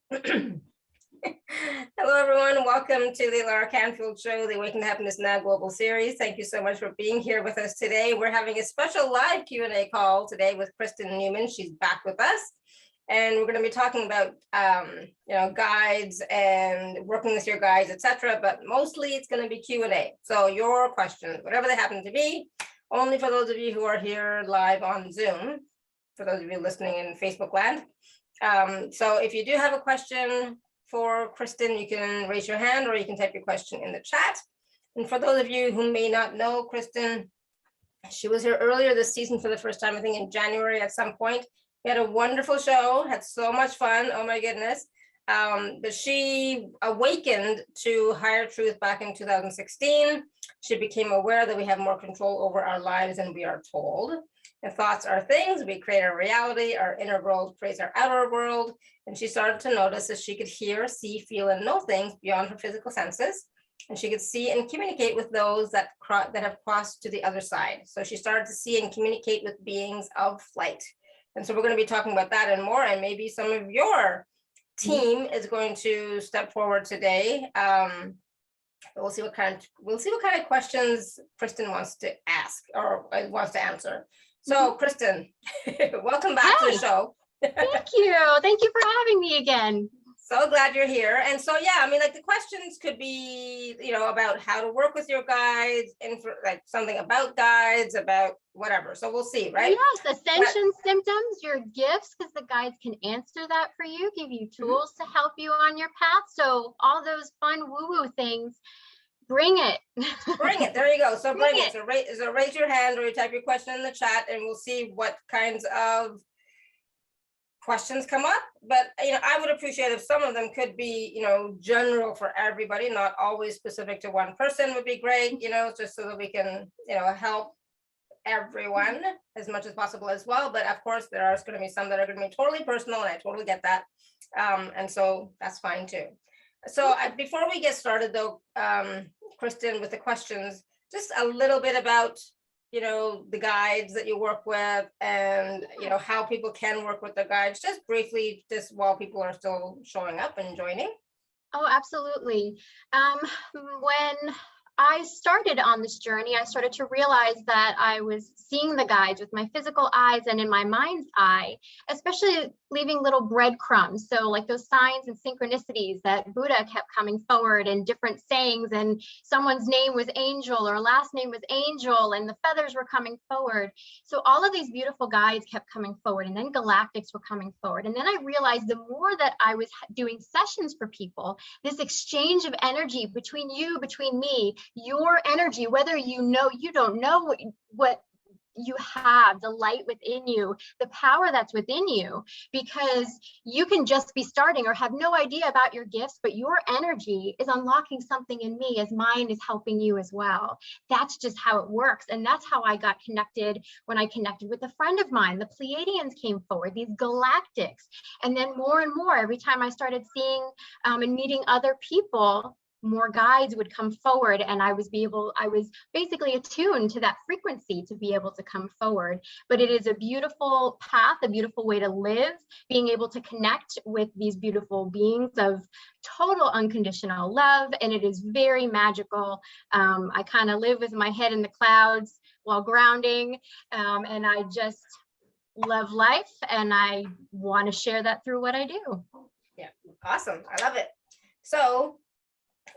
Hello, everyone. Welcome to the alaracanfieldshow, the Awaken to Happiness Now global series. Thank you so much for being here with us today. We're having a special live Q&A call today with Kristen Numen. She's back with us. And we're going to be talking about, guides and working with your guides, etc. But mostly it's going to be Q&A. So your questions, whatever they happen to be, only for those of you who are here live on Zoom, for those of you listening in Facebook land. So if you do have a question for Kristen, you can raise your hand or you can type your question in the chat. And for those of you who may not know Kristen, she was here earlier this season for the first time, I think in January at some point. We had a wonderful show, had so much fun, oh my goodness. But she awakened to higher truth back in 2016. She became aware that we have more control over our lives than we are told. And thoughts are things, we create our reality, our inner world creates our outer world. And she started to notice that she could hear, see, feel, and know things beyond her physical senses. And she could see and communicate with those that have crossed to the other side. So she started to see and communicate with beings of light. And so we're going to be talking about that and more, and maybe some of your team is going to step forward today. We'll see what kind of questions Kristen wants to ask or wants to answer. So Kristen, welcome back to the show. Thank you. Thank you for having me again. So glad you're here. And so, yeah, I mean, like the questions could be, about how to work with your guides and for like something about guides, about whatever. So we'll see, right? Yes, ascension symptoms, your gifts, because the guides can answer that for you, give you tools to help you on your path. So all those fun woo-woo things, bring it. Bring it. There you go. So bring it. So raise your hand or you type your question in the chat and we'll see what kinds of questions come up. But I would appreciate if some of them could be general for everybody, not always specific to one person would be great, just so that we can help everyone as much as possible as well. But of course there are going to be some that are going to be totally personal, and I totally get that, and so that's fine too. So before we get started though, Kristen, with the questions, just a little bit about the guides that you work with and how people can work with the guides, just briefly, just while people are still showing up and joining. Oh, absolutely. When I started on this journey, I started to realize that I was seeing the guides with my physical eyes and in my mind's eye, especially leaving little breadcrumbs. So like those signs and synchronicities that Buddha kept coming forward and different sayings, and someone's name was Angel or last name was Angel and the feathers were coming forward. So all of these beautiful guides kept coming forward, and then galactics were coming forward. And then I realized the more that I was doing sessions for people, this exchange of energy between you, between me, your energy, whether you don't know what you have, the light within you, the power that's within you, because you can just be starting or have no idea about your gifts, but your energy is unlocking something in me as mine is helping you as well. That's just how it works. And that's how I got connected when I connected with a friend of mine. The Pleiadians came forward, these galactics. And then more and more, every time I started seeing and meeting other people, more guides would come forward, and I was basically attuned to that frequency to be able to come forward. But it is a beautiful path, a beautiful way to live, being able to connect with these beautiful beings of total unconditional love, and it is very magical. I kind of live with my head in the clouds while grounding, and I just love life, and I want to share that through what I do. Yeah, awesome. I love it. So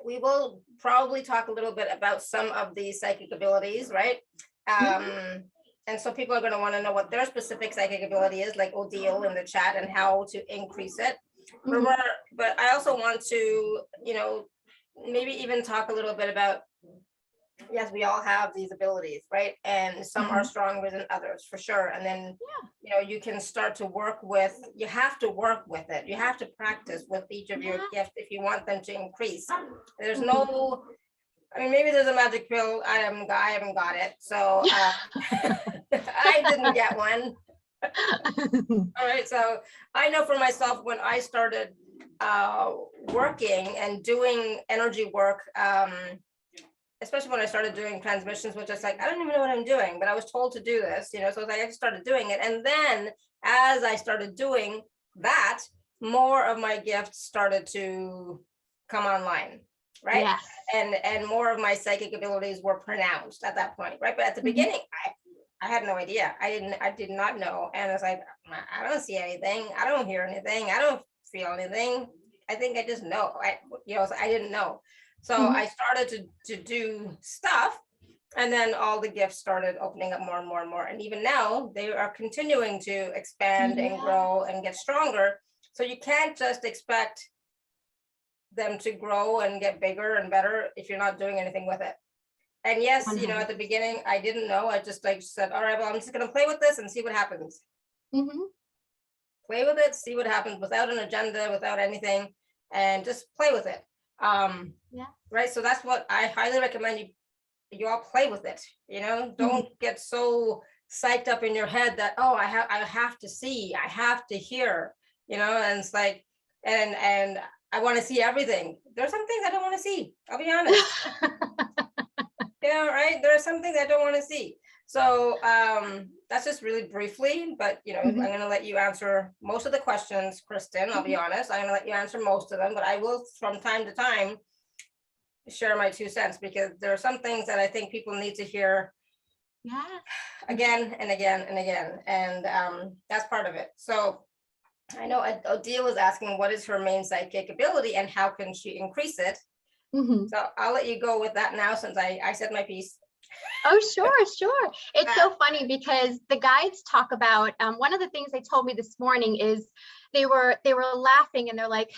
we will probably talk a little bit about some of these psychic abilities, right? And so people are going to want to know what their specific psychic ability is, like Odile in the chat, and how to increase it. But I also want to, maybe even talk a little bit about, yes, we all have these abilities, right? And some are stronger than others, for sure. And then, you can start to work with, you have to work with it. You have to practice with each of your gifts if you want them to increase. There's no, maybe there's a magic pill. I haven't got it. So I didn't get one. All right. So I know for myself, when I started working and doing energy work, especially when I started doing transmissions, which is like, I don't even know what I'm doing, but I was told to do this, so I just started doing it. And then as I started doing that, more of my gifts started to come online, right? Yes. And more of my psychic abilities were pronounced at that point, right? But at the beginning, I had no idea. I did not know. And it's like, I don't see anything. I don't hear anything. I don't feel anything. I think I just know. I didn't know. So I started to do stuff, and then all the gifts started opening up more and more and more. And even now, they are continuing to expand and grow and get stronger. So you can't just expect them to grow and get bigger and better if you're not doing anything with it. And yes, at the beginning, I didn't know. I just said, all right, well, I'm just going to play with this and see what happens. Play with it, see what happens, without an agenda, without anything, and just play with it. Right. So that's what I highly recommend you all play with it. Don't get so psyched up in your head that, oh, I have to see, I have to hear, and it's like, and I want to see everything. There's some things I don't want to see. I'll be honest. Right. There are some things I don't want to see. So that's just really briefly, but I'm going to let you answer most of the questions, Kristen. I'll be honest. I'm going to let you answer most of them, but I will from time to time share my 2 cents, because there are some things that I think people need to hear again and again and again. And that's part of it. So I know Odile was asking, what is her main psychic ability and how can she increase it? So I'll let you go with that now, since I said my piece. Oh, sure. It's so funny because the guides talk about, one of the things they told me this morning is they were laughing, and they're like,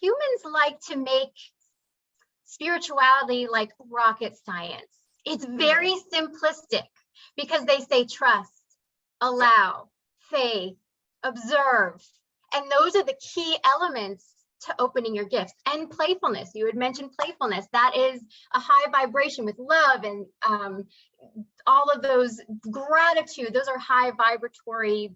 humans like to make spirituality like rocket science. It's very simplistic, because they say trust, allow, faith, observe. And those are the key elements to opening your gifts. And playfulness. You had mentioned playfulness. That is a high vibration with love and all of those gratitude. Those are high vibratory,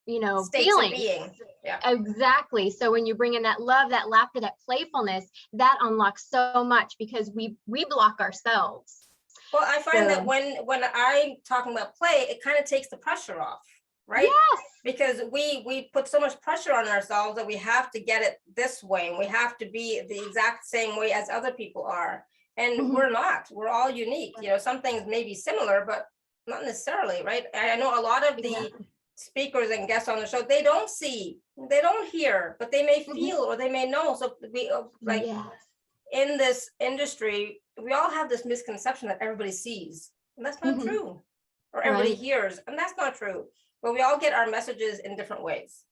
States feelings. Of being. Yeah. Exactly. So when you bring in that love, that laughter, that playfulness, that unlocks so much, because we block ourselves. Well, I find that when I'm talking about play, it kind of takes the pressure off, right? Yes. Because we put so much pressure on ourselves that we have to get it this way, and we have to be the exact same way as other people are. And we're not. We're all unique. Some things may be similar, but not necessarily, right? I know a lot of the speakers and guests on the show, they don't see, they don't hear, but they may feel or they may know. So we in this industry, we all have this misconception that everybody sees, and that's not true. Or everybody hears, and that's not true. But we all get our messages in different ways.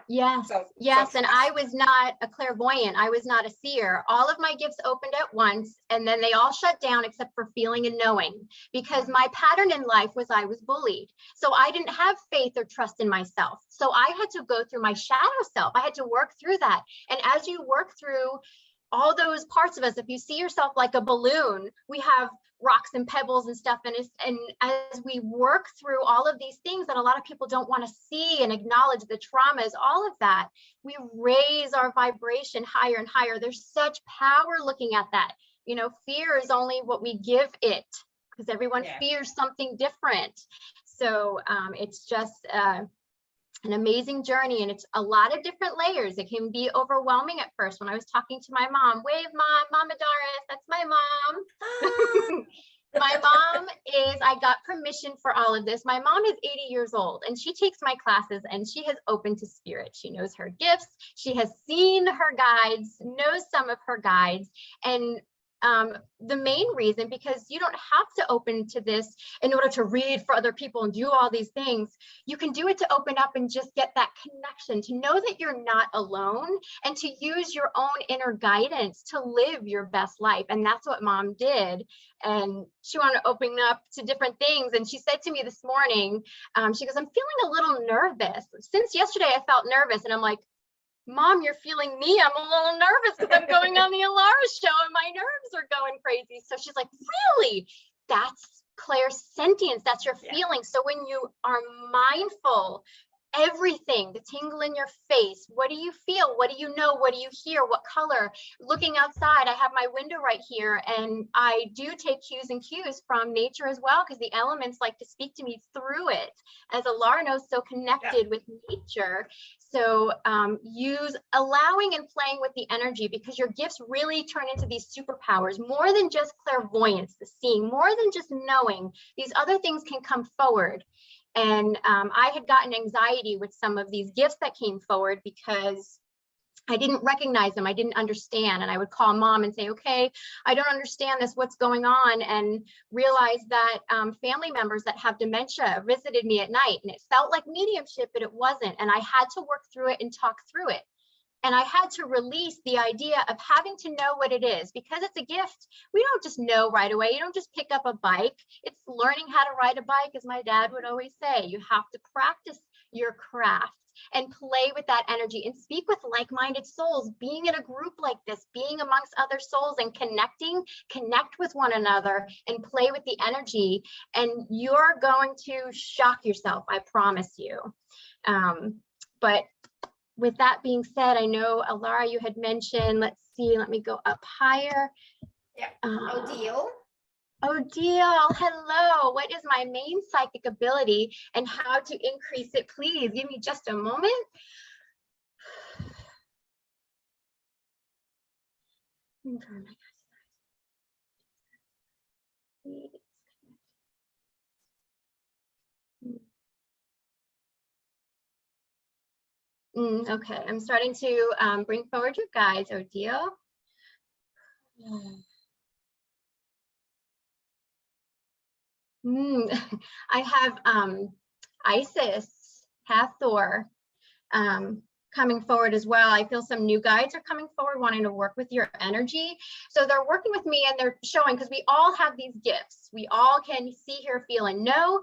Yes. And I was not a clairvoyant. I was not a seer. All of my gifts opened at once, and then they all shut down except for feeling and knowing, because my pattern in life was I was bullied. So I didn't have faith or trust in myself. So I had to go through my shadow self. I had to work through that. And as you work through all those parts of us, if you see yourself like a balloon, we have rocks and pebbles and stuff, and as we work through all of these things that a lot of people don't want to see and acknowledge, the traumas, all of that, we raise our vibration higher and higher. There's such power looking at that. Fear is only what we give it, because everyone fears something different. So it's just an amazing journey, and it's a lot of different layers. It can be overwhelming at first. When I was talking to my mom, wave mom, Mama Doris, that's my mom. My mom I got permission for all of this. My mom is 80 years old, and she takes my classes, and she has opened to spirit. She knows her gifts. She has seen her guides, knows some of her guides, and the main reason, because you don't have to open to this in order to read for other people and do all these things. You can do it to open up and just get that connection, to know that you're not alone, and to use your own inner guidance to live your best life. And that's what Mom did. And she wanted to open up to different things. And she said to me this morning, she goes, I'm feeling a little nervous. Since yesterday, I felt nervous. And I'm like, Mom, you're feeling me. I'm a little nervous because I'm going on the Alara show and my nerves are going crazy. So she's like, really? That's clairsentience. That's your feeling. So when you are mindful everything, the tingle in your face. What do you feel? What do you know? What do you hear? What color? Looking outside, I have my window right here, and I do take cues from nature as well, because the elements like to speak to me through it. As Alara knows, so connected with nature. So use allowing and playing with the energy, because your gifts really turn into these superpowers, more than just clairvoyance, the seeing, more than just knowing. These other things can come forward. And I had gotten anxiety with some of these gifts that came forward because I didn't recognize them. I didn't understand. And I would call mom and say, okay, I don't understand this. What's going on? And realize that family members that have dementia visited me at night, and it felt like mediumship, but it wasn't. And I had to work through it and talk through it. And I had to release the idea of having to know what it is, because it's a gift. We don't just know right away. You don't just pick up a bike. It's learning how to ride a bike, as my dad would always say. You have to practice your craft and play with that energy and speak with like-minded souls, being in a group like this, being amongst other souls and connect with one another and play with the energy. And you're going to shock yourself, I promise you. But with that being said, I know, Alara, you had mentioned, let's see, let me go up higher. Yeah. Odile. Odile, hello. What is my main psychic ability and how to increase it? Please give me just a moment. Okay, I'm starting to bring forward your guides, Odile. I have Isis, Hathor coming forward as well. I feel some new guides are coming forward wanting to work with your energy. So they're working with me and they're showing, because we all have these gifts. We all can see, hear, feel, and know.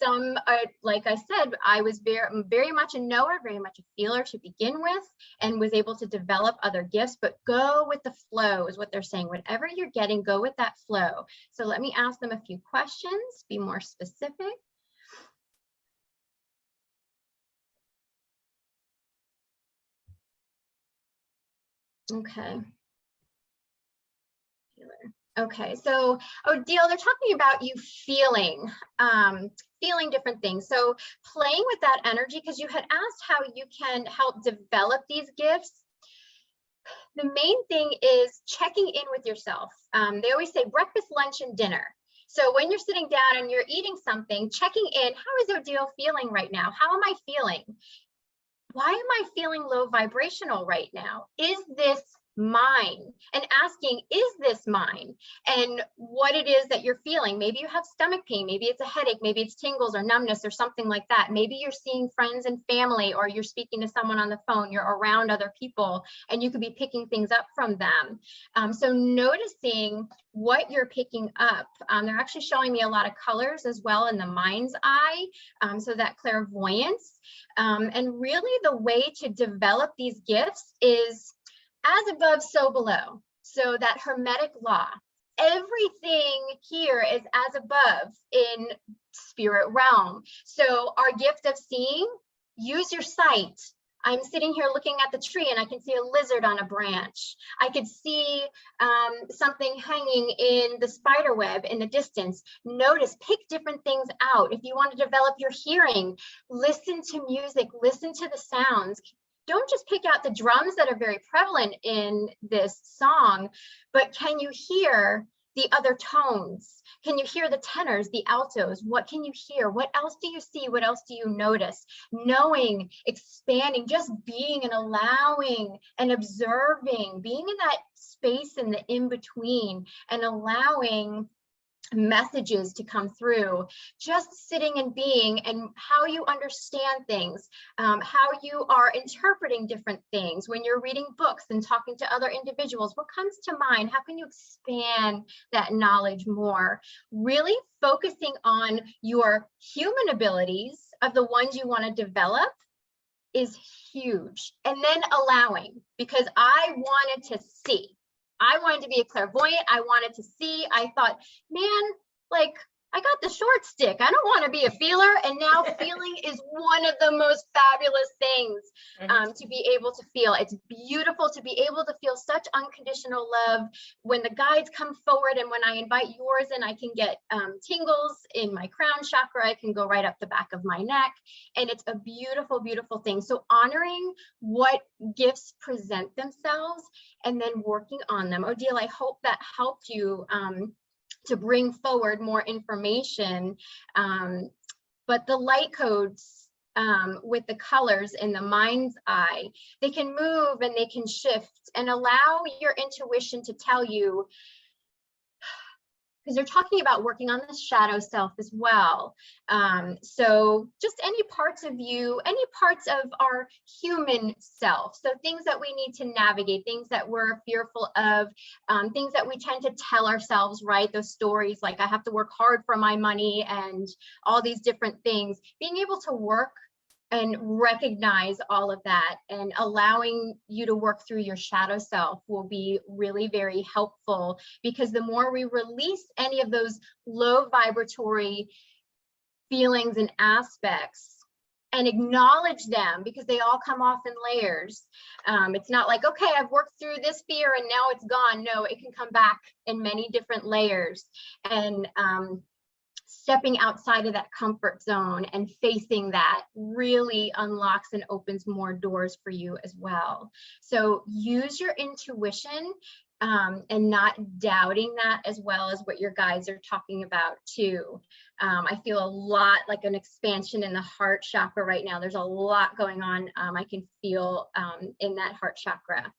Some are, like I said, I was very much a knower, very much a feeler to begin with, and was able to develop other gifts, but go with the flow is what they're saying. Whatever you're getting, go with that flow. So let me ask them a few questions, be more specific. Okay. Okay, so Odile, they're talking about you feeling different things. So playing with that energy, because you had asked how you can help develop these gifts. The main thing is checking in with yourself. They always say breakfast, lunch, and dinner. So when you're sitting down and you're eating something, checking in, how is Odile feeling right now? How am I feeling? Why am I feeling low vibrational right now? Is this mine? And asking, is this mine? And what it is that you're feeling. Maybe you have stomach pain, maybe it's a headache, maybe it's tingles or numbness or something like that. Maybe you're seeing friends and family, or you're speaking to someone on the phone, you're around other people, and you could be picking things up from them. So noticing what you're picking up. They're actually showing me a lot of colors as well in the mind's eye, so that clairvoyance. And really the way to develop these gifts is as above, so below. So that Hermetic law, everything here is as above in spirit realm. So our gift of seeing, use your sight. I'm sitting here looking at the tree and I can see a lizard on a branch. I could see something hanging in the spider web in the distance. Notice, pick different things out. If you want to develop your hearing, listen to music, listen to the sounds. Don't just pick out the drums that are very prevalent in this song, but can you hear the other tones? Can you hear the tenors, the altos? What can you hear? What else do you see? What else do you notice? Knowing, expanding, just being and allowing and observing, being in that space in the in-between and allowing messages to come through, just sitting and being, and how you understand things, how you are interpreting different things when you're reading books and talking to other individuals. What comes to mind? How can you expand that knowledge more? Really focusing on your human abilities of the ones you want to develop is huge. And then allowing, because I wanted to see. I wanted to be a clairvoyant. I wanted to see. I thought, man, like I got the short stick. I don't want to be a feeler. And now feeling is one of the most fabulous things to be able to feel. It's beautiful to be able to feel such unconditional love. When the guides come forward and when I invite yours in, I can get tingles in my crown chakra. I can go right up the back of my neck. And it's a beautiful, beautiful thing. So honoring what gifts present themselves and then working on them. Odile, I hope that helped you to bring forward more information. But the light codes with the colors in the mind's eye, they can move and they can shift and allow your intuition to tell you, because they're talking about working on the shadow self as well. So just any parts of you, any parts of our human self. So things that we need to navigate, things that we're fearful of, things that we tend to tell ourselves, right? Those stories like I have to work hard for my money and all these different things. Being able to work and recognize all of that and allowing you to work through your shadow self will be really very helpful, because the more we release any of those low vibratory feelings and aspects and acknowledge them, because they all come off in layers. It's not like, okay, I've worked through this fear and now it's gone. No, it can come back in many different layers. And stepping outside of that comfort zone and facing that really unlocks and opens more doors for you as well. So use your intuition and not doubting that, as well as what your guides are talking about too. I feel a lot like an expansion in the heart chakra right now. There's a lot going on. I can feel in that heart chakra.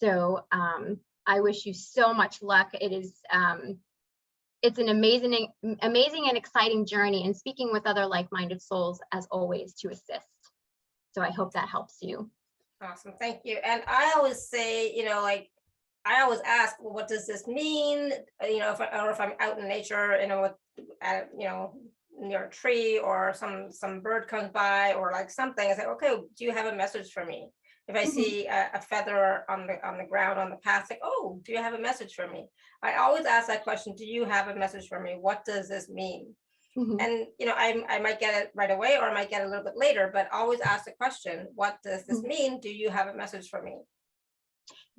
So I wish you so much luck. It is it's an amazing and exciting journey, and speaking with other like-minded souls as always to assist. So I hope that helps you. Awesome, thank you. And I always say, like, I always ask, well, what does this mean? If I'm out in nature, near a tree, or some bird comes by, or like something, I say, okay, do you have a message for me? If I see a feather on the ground on the path, like, oh, do you have a message for me? I always ask that question, do you have a message for me? What does this mean? And I might get it right away, or I might get it a little bit later, but always ask the question, what does this mean? Do you have a message for me?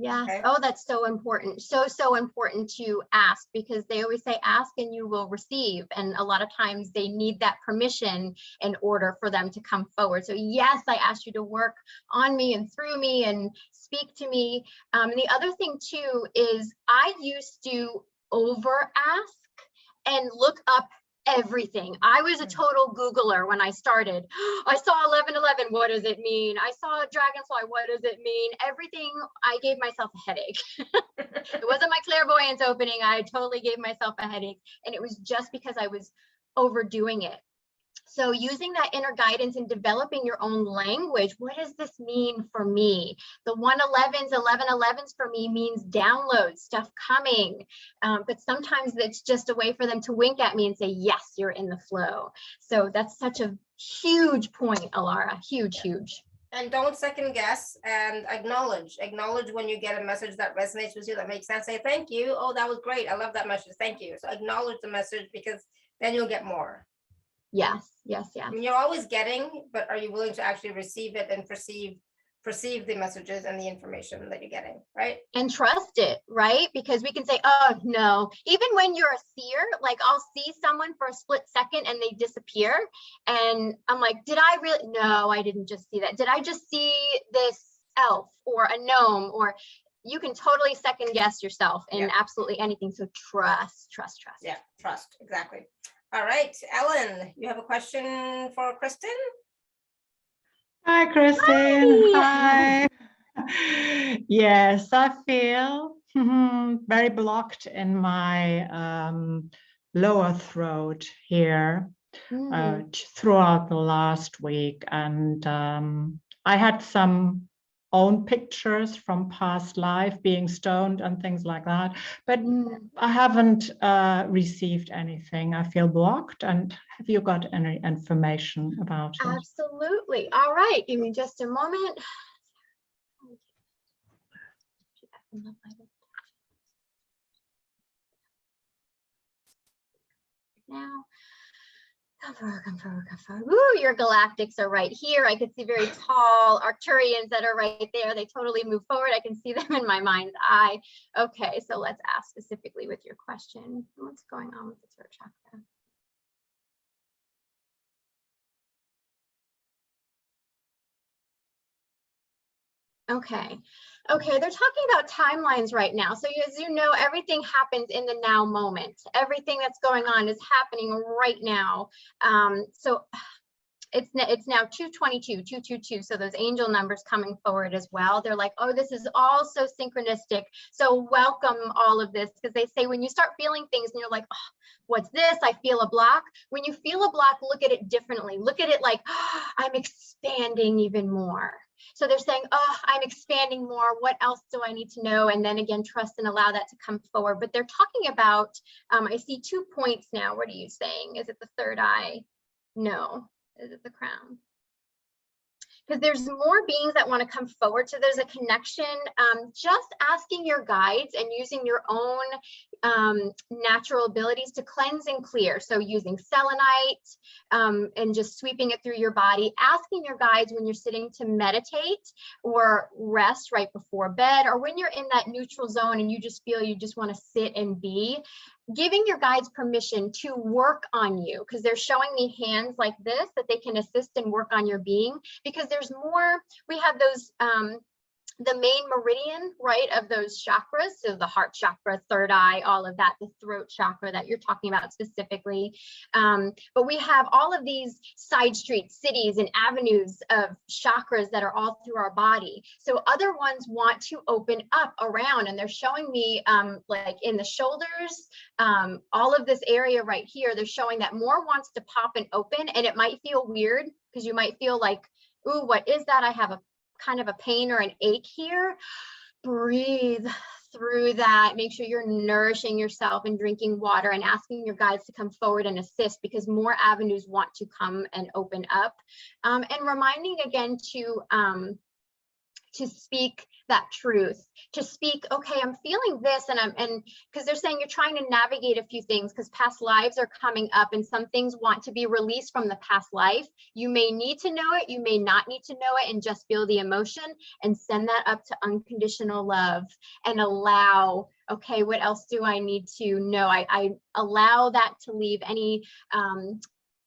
Yes. Okay. Oh, that's so important. So important to ask, because they always say, ask and you will receive. And a lot of times they need that permission in order for them to come forward. So yes, I asked you to work on me and through me and speak to me. And the other thing too is I used to over ask and look up everything. I was a total Googler when I started. I saw 1111, what does it mean? I saw a dragonfly, what does it mean? Everything, I gave myself a headache. It wasn't my clairvoyance opening. I totally gave myself a headache. And it was just because I was overdoing it. So using that inner guidance and developing your own language, what does this mean for me? The 1111s for me means download, stuff coming. But sometimes it's just a way for them to wink at me and say, yes, you're in the flow. So that's such a huge point, Alara, huge. And don't second guess, and acknowledge when you get a message that resonates with you, that makes sense. Say, thank you. Oh, that was great. I love that message. Thank you. So acknowledge the message, because then you'll get more. Yes. I mean, you're always getting, but are you willing to actually receive it and perceive the messages and the information that you're getting, right? And trust it, right? Because we can say, oh no, even when you're a seer, like I'll see someone for a split second and they disappear. And I'm like, did I really? No, I didn't just see that. Did I just see this elf or a gnome? Or you can totally second guess yourself in absolutely anything. So trust. Yeah, trust, exactly. All right, Ellen, you have a question for Kristen? Hi, Kristen. Hi. Yes, I feel very blocked in my lower throat here throughout the last week. And I had some own pictures from past life, being stoned and things like that, but I haven't received anything. I feel blocked. And have you got any information about it? Absolutely. All right, give me just a moment. now. Come forward, come forward, come forward. Ooh, your galactics are right here. I could see very tall Arcturians that are right there. They totally move forward. I can see them in my mind's eye. Okay, so let's ask specifically with your question. What's going on with the throat chakra? Okay, they're talking about timelines right now. So as you know, everything happens in the now moment. Everything that's going on is happening right now. So it's now 222, 222. So those angel numbers coming forward as well. They're like, oh, this is all so synchronistic. So welcome all of this, because they say when you start feeling things and you're like, oh, what's this? I feel a block. When you feel a block, look at it differently. Look at it like, oh, I'm expanding even more. So they're saying, oh, I'm expanding more. What else do I need to know? And then again, trust and allow that to come forward. But they're talking about, I see 2 points now. What are you saying? Is it the third eye? No. Is it the crown? Because there's more beings that want to come forward. So there's a connection. Just asking your guides and using your own natural abilities to cleanse and clear. So using selenite and just sweeping it through your body. Asking your guides when you're sitting to meditate or rest right before bed, or when you're in that neutral zone and you just feel you just want to sit and be. Giving your guides permission to work on you, because they're showing me hands like this that they can assist and work on your being, because there's more. We have those the main meridian, right, of those chakras, so the heart chakra, third eye, all of that, the throat chakra that you're talking about specifically. But we have all of these side streets, cities, and avenues of chakras that are all through our body. So other ones want to open up around, and they're showing me like in the shoulders, all of this area right here, they're showing that more wants to pop and open, and it might feel weird because you might feel like, ooh, what is that? I have a kind of a pain or an ache here. Breathe through that. Make sure you're nourishing yourself and drinking water and asking your guides to come forward and assist, because more avenues want to come and open up. And reminding again to speak that truth, to speak, okay, I'm feeling this, and because they're saying you're trying to navigate a few things because past lives are coming up and some things want to be released from the past life. You may need to know it, you may not need to know it, and just feel the emotion and send that up to unconditional love and allow, okay, what else do I need to know? I allow that to leave any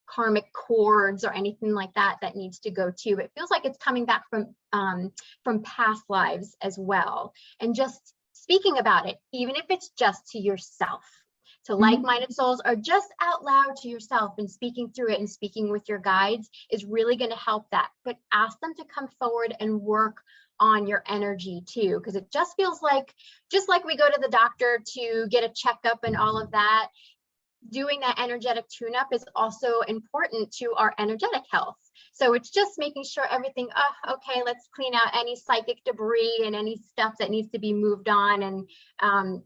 karmic cords or anything like that that needs to go to. It feels like it's coming back from past lives as well. And just speaking about it, even if it's just to yourself, to like-minded souls, or just out loud to yourself and speaking through it and speaking with your guides is really going to help that. But ask them to come forward and work on your energy too, because it just feels like, just like we go to the doctor to get a checkup and all of that, doing that energetic tune-up is also important to our energetic health. So it's just making sure everything, oh, okay, let's clean out any psychic debris and any stuff that needs to be moved on, and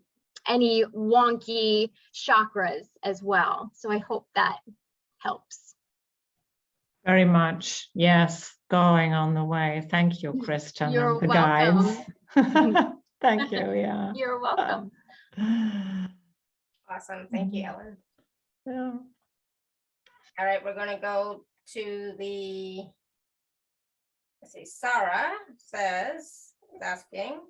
any wonky chakras as well. So I hope that helps. Very much. Yes, going on the way. Thank you, Kristen. You're the welcome. Guides. Thank you. Yeah. You're welcome. Awesome. Thank you, Ellen. Yeah. All right, we're going to go to the, let's see, Sarah is asking,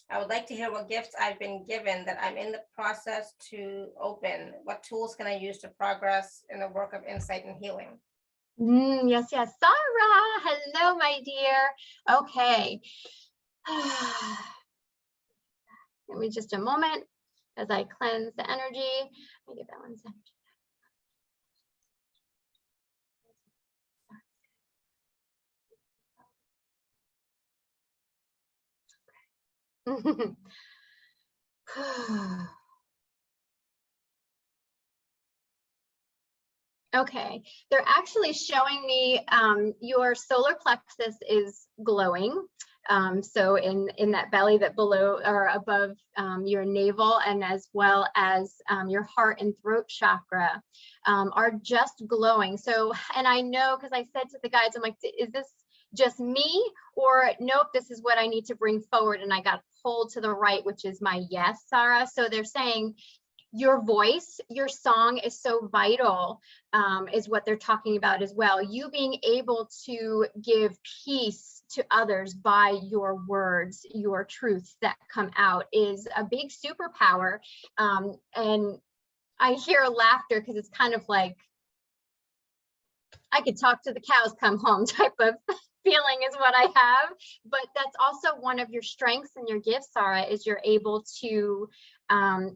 I would like to hear what gifts I've been given that I'm in the process to open. What tools can I use to progress in the work of insight and healing? Yes, yes. Sarah, hello, my dear. Okay. Give me just a moment as I cleanse the energy. Let me get that one second. Okay, they're actually showing me your solar plexus is glowing. So in that belly that below or above your navel, and as well as your heart and throat chakra are just glowing. So, and I know, because I said to the guides, I'm like, is this just me, or nope, this is what I need to bring forward? And I got pulled to the right, which is my yes, Sarah. So they're saying your voice, your song is so vital, is what they're talking about as well. You being able to give peace to others by your words, your truths that come out is a big superpower. And I hear laughter because it's kind of like, I could talk to the cows come home type of feeling is what I have. But that's also one of your strengths and your gifts, Sarah, is you're able to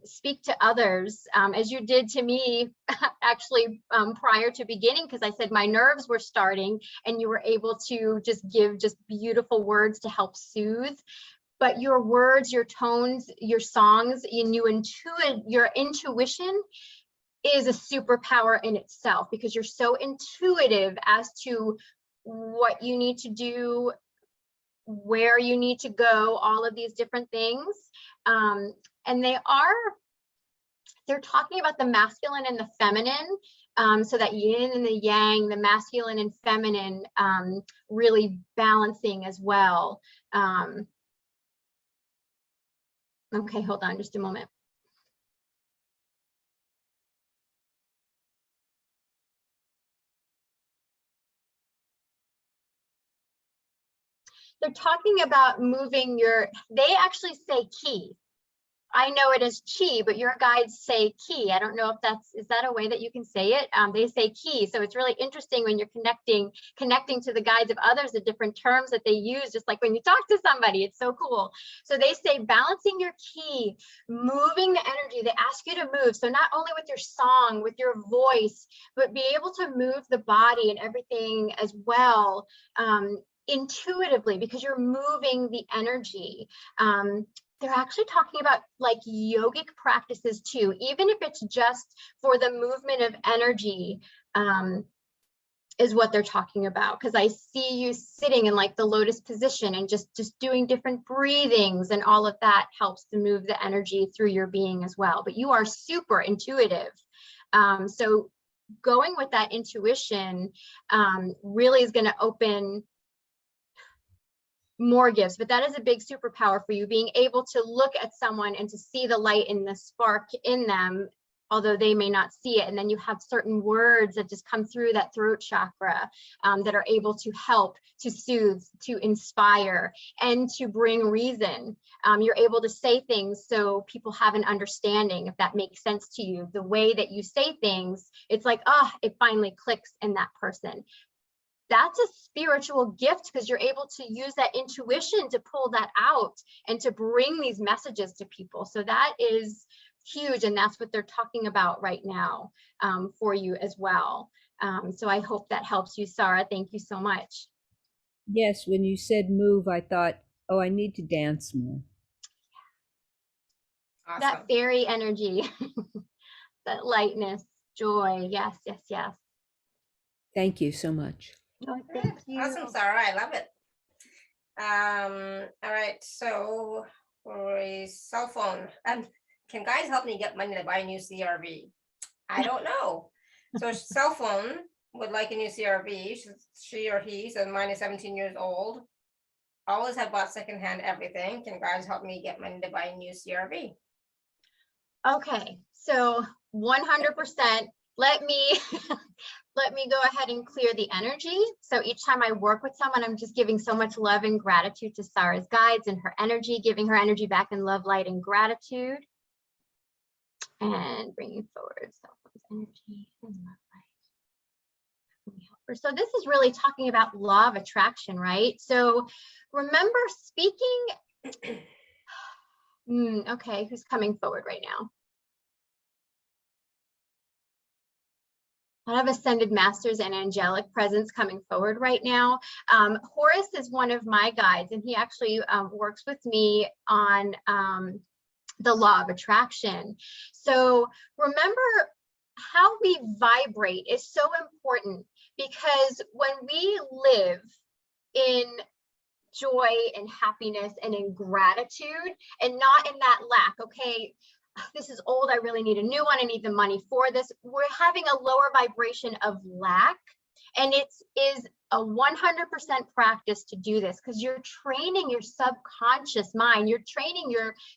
speak to others, as you did to me actually prior to beginning, because I said my nerves were starting and you were able to just give just beautiful words to help soothe. But your words, your tones, your songs, your intuition is a superpower in itself, because you're so intuitive as to what you need to do, where you need to go, all of these different things. And they're talking about the masculine and the feminine, so that yin and the yang, the masculine and feminine, really balancing as well. Okay, hold on just a moment. They're talking about moving they actually say ki. I know it is chi, but your guides say ki. I don't know if is that a way that you can say it? They say ki. So it's really interesting when you're connecting to the guides of others, the different terms that they use, just like when you talk to somebody. It's so cool. So they say balancing your ki, moving the energy. They ask you to move. So not only with your song, with your voice, but be able to move the body and everything as well, intuitively, because you're moving the energy. They're actually talking about like yogic practices too, even if it's just for the movement of energy, is what they're talking about. Because I see you sitting in like the lotus position and just doing different breathings, and all of that helps to move the energy through your being as well. But you are super intuitive. So going with that intuition really is going to open more gifts. But that is a big superpower for you, being able to look at someone and to see the light and the spark in them, although they may not see it. And then you have certain words that just come through that throat chakra, that are able to help, to soothe, to inspire, and to bring reason. You're able to say things so people have an understanding, if that makes sense to you. The way that you say things, it's like, it finally clicks in that person. That's a spiritual gift, because you're able to use that intuition to pull that out and to bring these messages to people. So that is huge. And that's what they're talking about right now, for you as well. So I hope that helps you, Sarah. Thank you so much. Yes, when you said move, I thought, oh, I need to dance more. Awesome. That fairy energy, that lightness, joy. Yes, yes, yes. Thank you so much. Oh, thank you. Awesome, Sarah. I love it. All right. So for a cell phone, can guys help me get money to buy a new CRV? I don't know. So cell phone would like a new CRV. She or he says mine is 17 years old. Always have bought secondhand everything. Can guys help me get money to buy a new CRV? Okay, so 100%. Let me go ahead and clear the energy. So each time I work with someone, I'm just giving so much love and gratitude to Sarah's guides and her energy, giving her energy back in love, light, and gratitude. And bringing forward self-love, energy, and love, light. So this is really talking about law of attraction, right? So remember speaking. Okay, who's coming forward right now? I have ascended masters and angelic presence coming forward right now. Horus is one of my guides, and he actually works with me on the law of attraction. So remember, how we vibrate is so important, because when we live in joy and happiness and in gratitude and not in that lack, okay, this is old, I really need a new one, I need the money for this. We're having a lower vibration of lack And it is a 100% practice to do this, because you're training your subconscious mind, you're training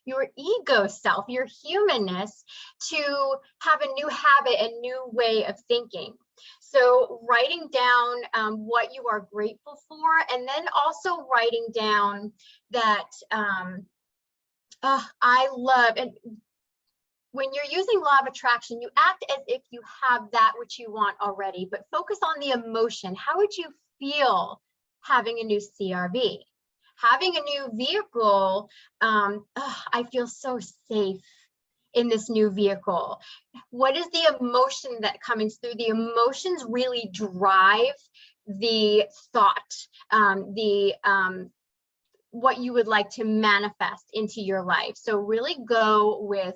your ego self, your humanness, to have a new habit, a new way of thinking. So writing down what you are grateful for, and then also writing down that I love, and when you're using law of attraction, you act as if you have that which you want already, but focus on the emotion. How would you feel having a new CRV? Having a new vehicle, I feel so safe in this new vehicle. What is the emotion that coming through? The emotions really drive the thought, what you would like to manifest into your life. So really go with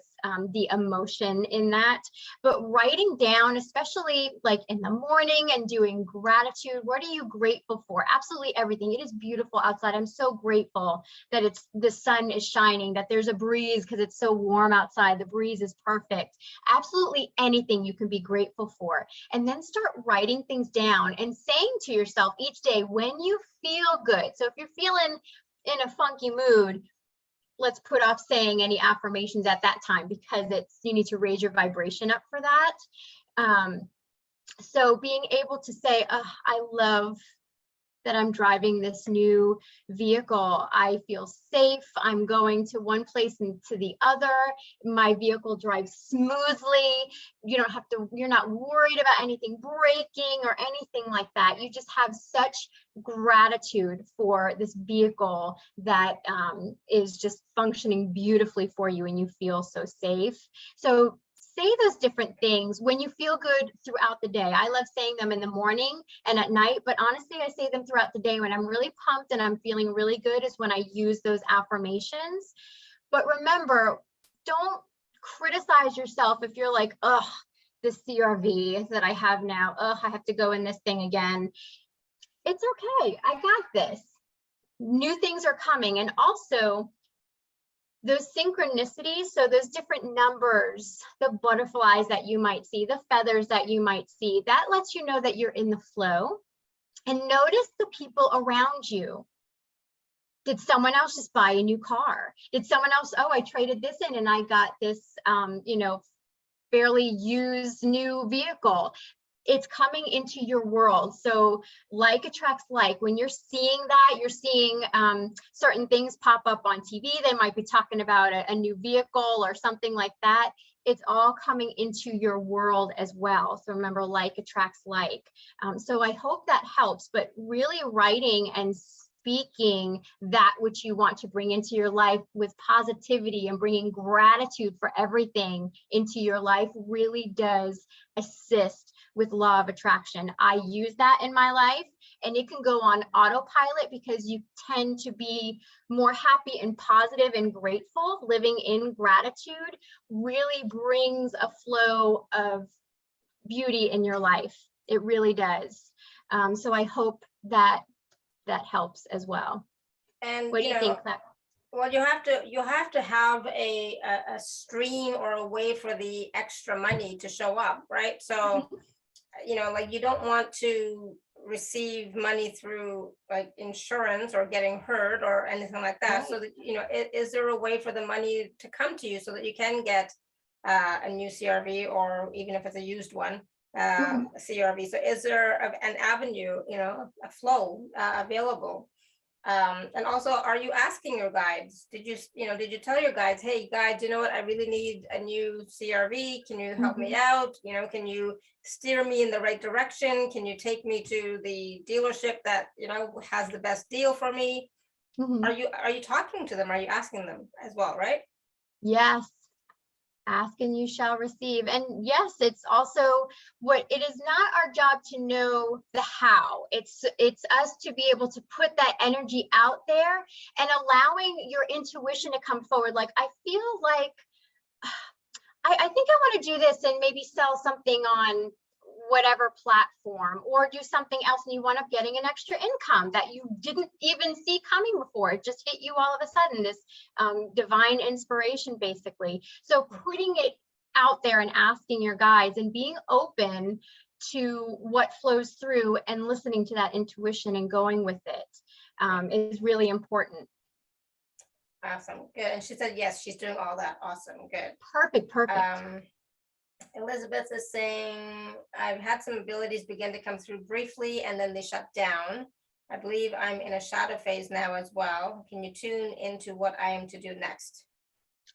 the emotion in that, but writing down, especially like in the morning and doing gratitude. What are you grateful for? Absolutely everything. It is beautiful outside. I'm so grateful that the sun is shining, that there's a breeze because it's so warm outside. The breeze is perfect. Absolutely anything you can be grateful for. And then start writing things down and saying to yourself each day when you feel good. So if you're feeling in a funky mood, let's put off saying any affirmations at that time, because you need to raise your vibration up for that. So being able to say, I love that I'm driving this new vehicle. I feel safe. I'm going to one place and to the other. My vehicle drives smoothly. You're not worried about anything breaking or anything like that. You just have such gratitude for this vehicle that is just functioning beautifully for you, and you feel so safe. So say those different things when you feel good throughout the day. I love saying them in the morning and at night, but honestly, I say them throughout the day. When I'm really pumped and I'm feeling really good is when I use those affirmations. But remember, don't criticize yourself if you're like, this CRV that I have now, I have to go in this thing again. It's okay. I got this. New things are coming. And also, those synchronicities, so those different numbers, the butterflies that you might see, the feathers that you might see, that lets you know that you're in the flow. And notice the people around you. Did someone else just buy a new car? Did someone else, I traded this in and I got this, fairly used new vehicle. It's coming into your world. So like attracts like. When you're seeing that, you're seeing certain things pop up on TV. They might be talking about a new vehicle or something like that. It's all coming into your world as well. So remember, like attracts like. So I hope that helps, but really writing and speaking that which you want to bring into your life with positivity and bringing gratitude for everything into your life really does assist with law of attraction. I use that in my life, and it can go on autopilot because you tend to be more happy and positive and grateful. Living in gratitude really brings a flow of beauty in your life. It really does. So I hope that helps as well. And what do you think, Claire? Well, you have to have a stream or a way for the extra money to show up, right? So like you don't want to receive money through like insurance or getting hurt or anything like that. Right. So that is there a way for the money to come to you so that you can get a new CRV, or even if it's a used one, CRV? So is there an avenue, a flow available? And also, are you asking your guides? Did you tell your guides, hey guides, you know what, I really need a new CRV, can you help me out? Can you steer me in the right direction? Can you take me to the dealership that has the best deal for me? Are you talking to them? Are you asking them as well, right? Yes. Ask and you shall receive. And yes, it's also it is not our job to know the how. It's us to be able to put that energy out there and allowing your intuition to come forward. Like, I feel like I think I want to do this and maybe sell something on whatever platform, or do something else, and you wind up getting an extra income that you didn't even see coming before. It just hit you all of a sudden, this divine inspiration, basically. So putting it out there and asking your guides and being open to what flows through and listening to that intuition and going with it is really important. Awesome, good. And she said, yes, she's doing all that. Awesome, good. Perfect. Elizabeth is saying, I've had some abilities begin to come through briefly and then they shut down. I believe I'm in a shadow phase now as well. Can you tune into what I am to do next?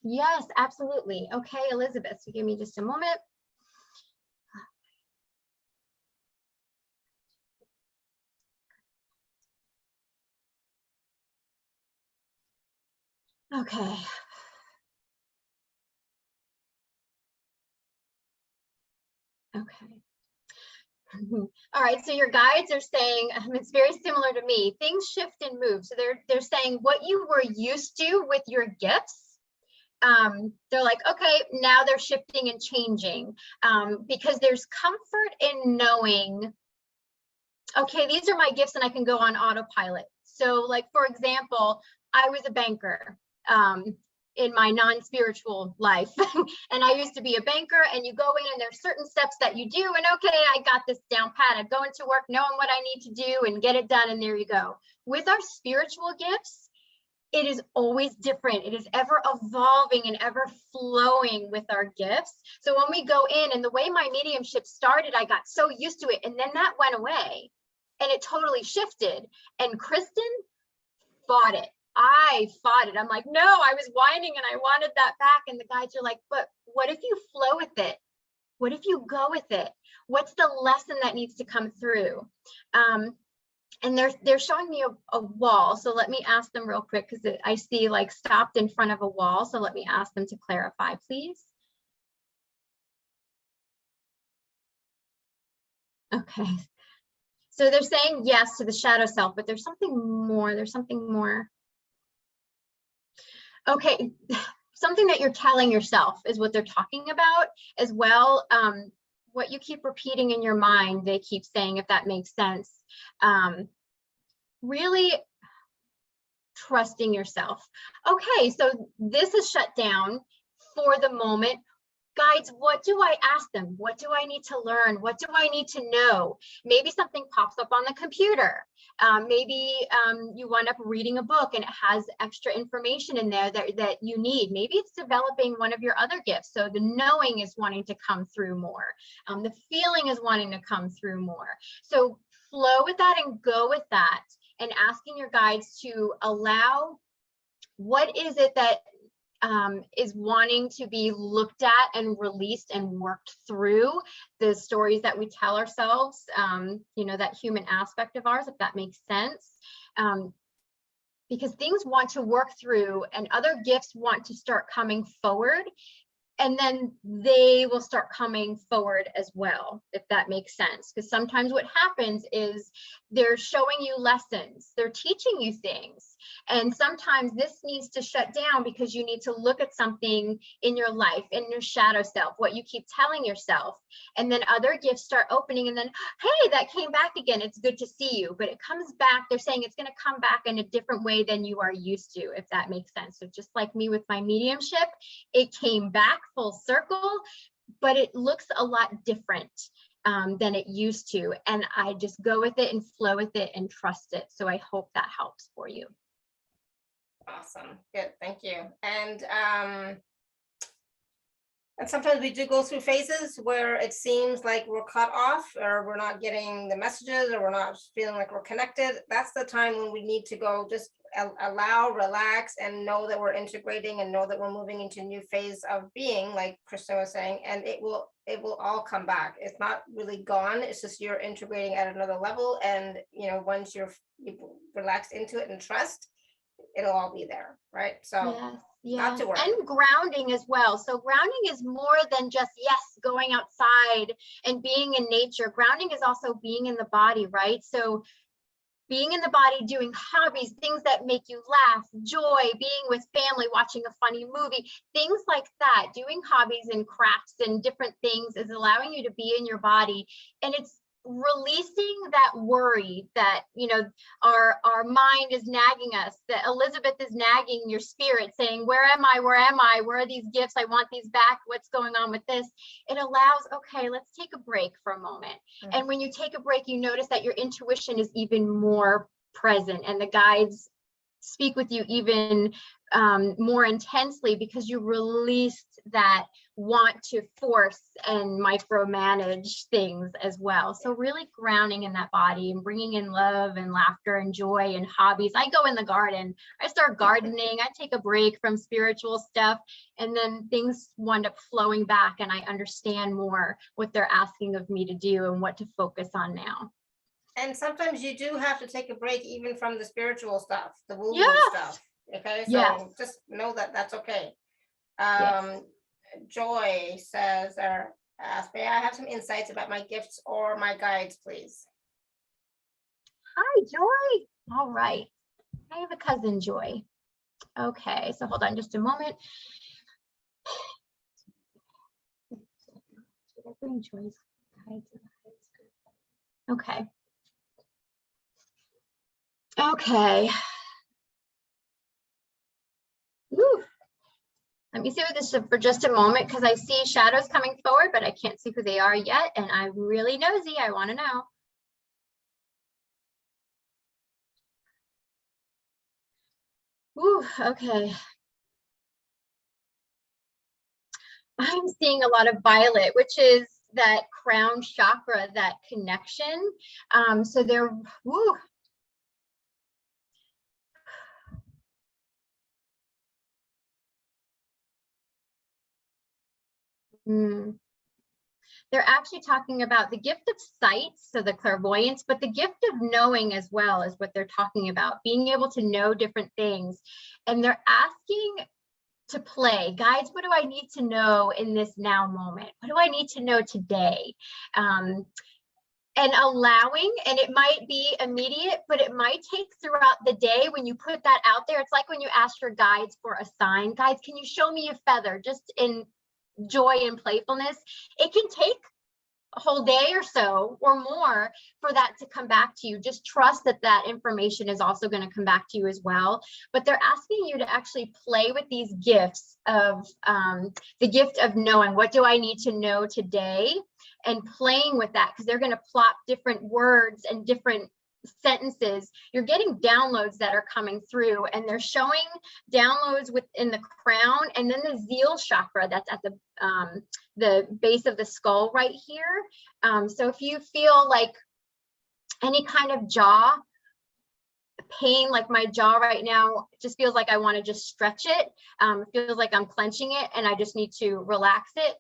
Yes, absolutely. Okay, Elizabeth, so give me just a moment. Okay. Okay. All right, so your guides are saying, it's very similar to me, things shift and move. So they're saying what you were used to with your gifts, they're like, okay, now they're shifting and changing, because there's comfort in knowing, okay, these are my gifts and I can go on autopilot. So like, for example, I was a banker in my non-spiritual life. And I used to be a banker, and you go in and there's certain steps that you do, and okay, I got this down pat. I go into work knowing what I need to do and get it done, and there you go. With our spiritual gifts, it is always different. It is ever evolving and ever flowing with our gifts. So when we go in, and the way my mediumship started, I got so used to it, and then that went away and it totally shifted. And Kristen fought it. I fought it. I'm like, no, I was whining and I wanted that back. And the guides are like, but what if you flow with it? What if you go with it? What's the lesson that needs to come through? And they're showing me a wall. So let me ask them real quick, because I see like stopped in front of a wall. So let me ask them to clarify, please. Okay. So they're saying yes to the shadow self, but there's something more. There's something more. Okay, something that you're telling yourself is what they're talking about as well. What you keep repeating in your mind, they keep saying, if that makes sense. Really trusting yourself. Okay, so this is shut down for the moment. Guides, what do I ask them? What do I need to learn? What do I need to know? Maybe something pops up on the computer. Maybe you wind up reading a book and it has extra information in there that you need. Maybe it's developing one of your other gifts. So the knowing is wanting to come through more. The feeling is wanting to come through more. So flow with that and go with that, and asking your guides to allow, what is it that is wanting to be looked at and released and worked through, the stories that we tell ourselves, that human aspect of ours, if that makes sense. Because things want to work through and other gifts want to start coming forward, and then they will start coming forward as well, if that makes sense. Because sometimes what happens is they're showing you lessons, they're teaching you things. And sometimes this needs to shut down because you need to look at something in your life, in your shadow self, what you keep telling yourself. And then other gifts start opening, and then, hey, that came back again. It's good to see you. But it comes back, they're saying it's going to come back in a different way than you are used to, if that makes sense. So just like me with my mediumship, it came back full circle, but it looks a lot different than it used to. And I just go with it and flow with it and trust it. So I hope that helps for you. Awesome, good, thank you. And sometimes we do go through phases where it seems like we're cut off, or we're not getting the messages, or we're not feeling like we're connected. That's the time when we need to go just allow, relax, and know that we're integrating, and know that we're moving into a new phase of being, like Kristen was saying, and it will all come back. It's not really gone. It's just you're integrating at another level. And once you relax into it and trust, it'll all be there, right? So yes. Not to worry. And grounding as well. So grounding is more than just, yes, going outside and being in nature. Grounding is also being in the body, right? So being in the body, doing hobbies, things that make you laugh, joy, being with family, watching a funny movie, things like that. Doing hobbies and crafts and different things is allowing you to be in your body. And it's releasing that worry that, you know, our mind is nagging us, that Elizabeth is nagging your spirit saying, where am I? Where am I? Where are these gifts? I want these back. What's going on with this? It allows, okay, let's take a break for a moment. And when you take a break, you notice that your intuition is even more present, and the guides speak with you even more intensely, because you released that want to force and micromanage things as well. So really grounding in that body and bringing in love and laughter and joy and hobbies. I go in the garden, I start gardening, I take a break from spiritual stuff, and then things wind up flowing back, and I understand more what they're asking of me to do and what to focus on now. And sometimes you do have to take a break even from the spiritual stuff, the woo-woo stuff. Okay, so just know that that's okay. Joy says, or asks, may I have some insights about my gifts or my guides, please? Hi, Joy. All right. I have a cousin, Joy. Okay, so hold on just a moment. Okay. Okay. Woo. Let me see what this is for just a moment, because I see shadows coming forward, but I can't see who they are yet. And I'm really nosy. I want to know. Ooh, okay. I'm seeing a lot of violet, which is that crown chakra, that connection. So they're, woo. They're actually talking about the gift of sight, so the clairvoyance, but the gift of knowing as well is what they're talking about, being able to know different things. And they're asking to play. Guides, what do I need to know in this now moment? What do I need to know today? And allowing, and it might be immediate, but it might take throughout the day when you put that out there. It's like when you ask your guides for a sign. Guides, can you show me a feather? Just in joy and playfulness. It can take a whole day or so or more for that to come back to you. Just trust that that information is also going to come back to you as well. But they're asking you to actually play with these gifts of the gift of knowing. What do I need to know today? And playing with that, because they're going to plop different words and different sentences. You're getting downloads that are coming through, and they're showing downloads within the crown, and then the zeal chakra that's at the base of the skull right here. So if you feel like any kind of jaw pain, like my jaw right now just feels like I want to just stretch it, it feels like I'm clenching it and I just need to relax it.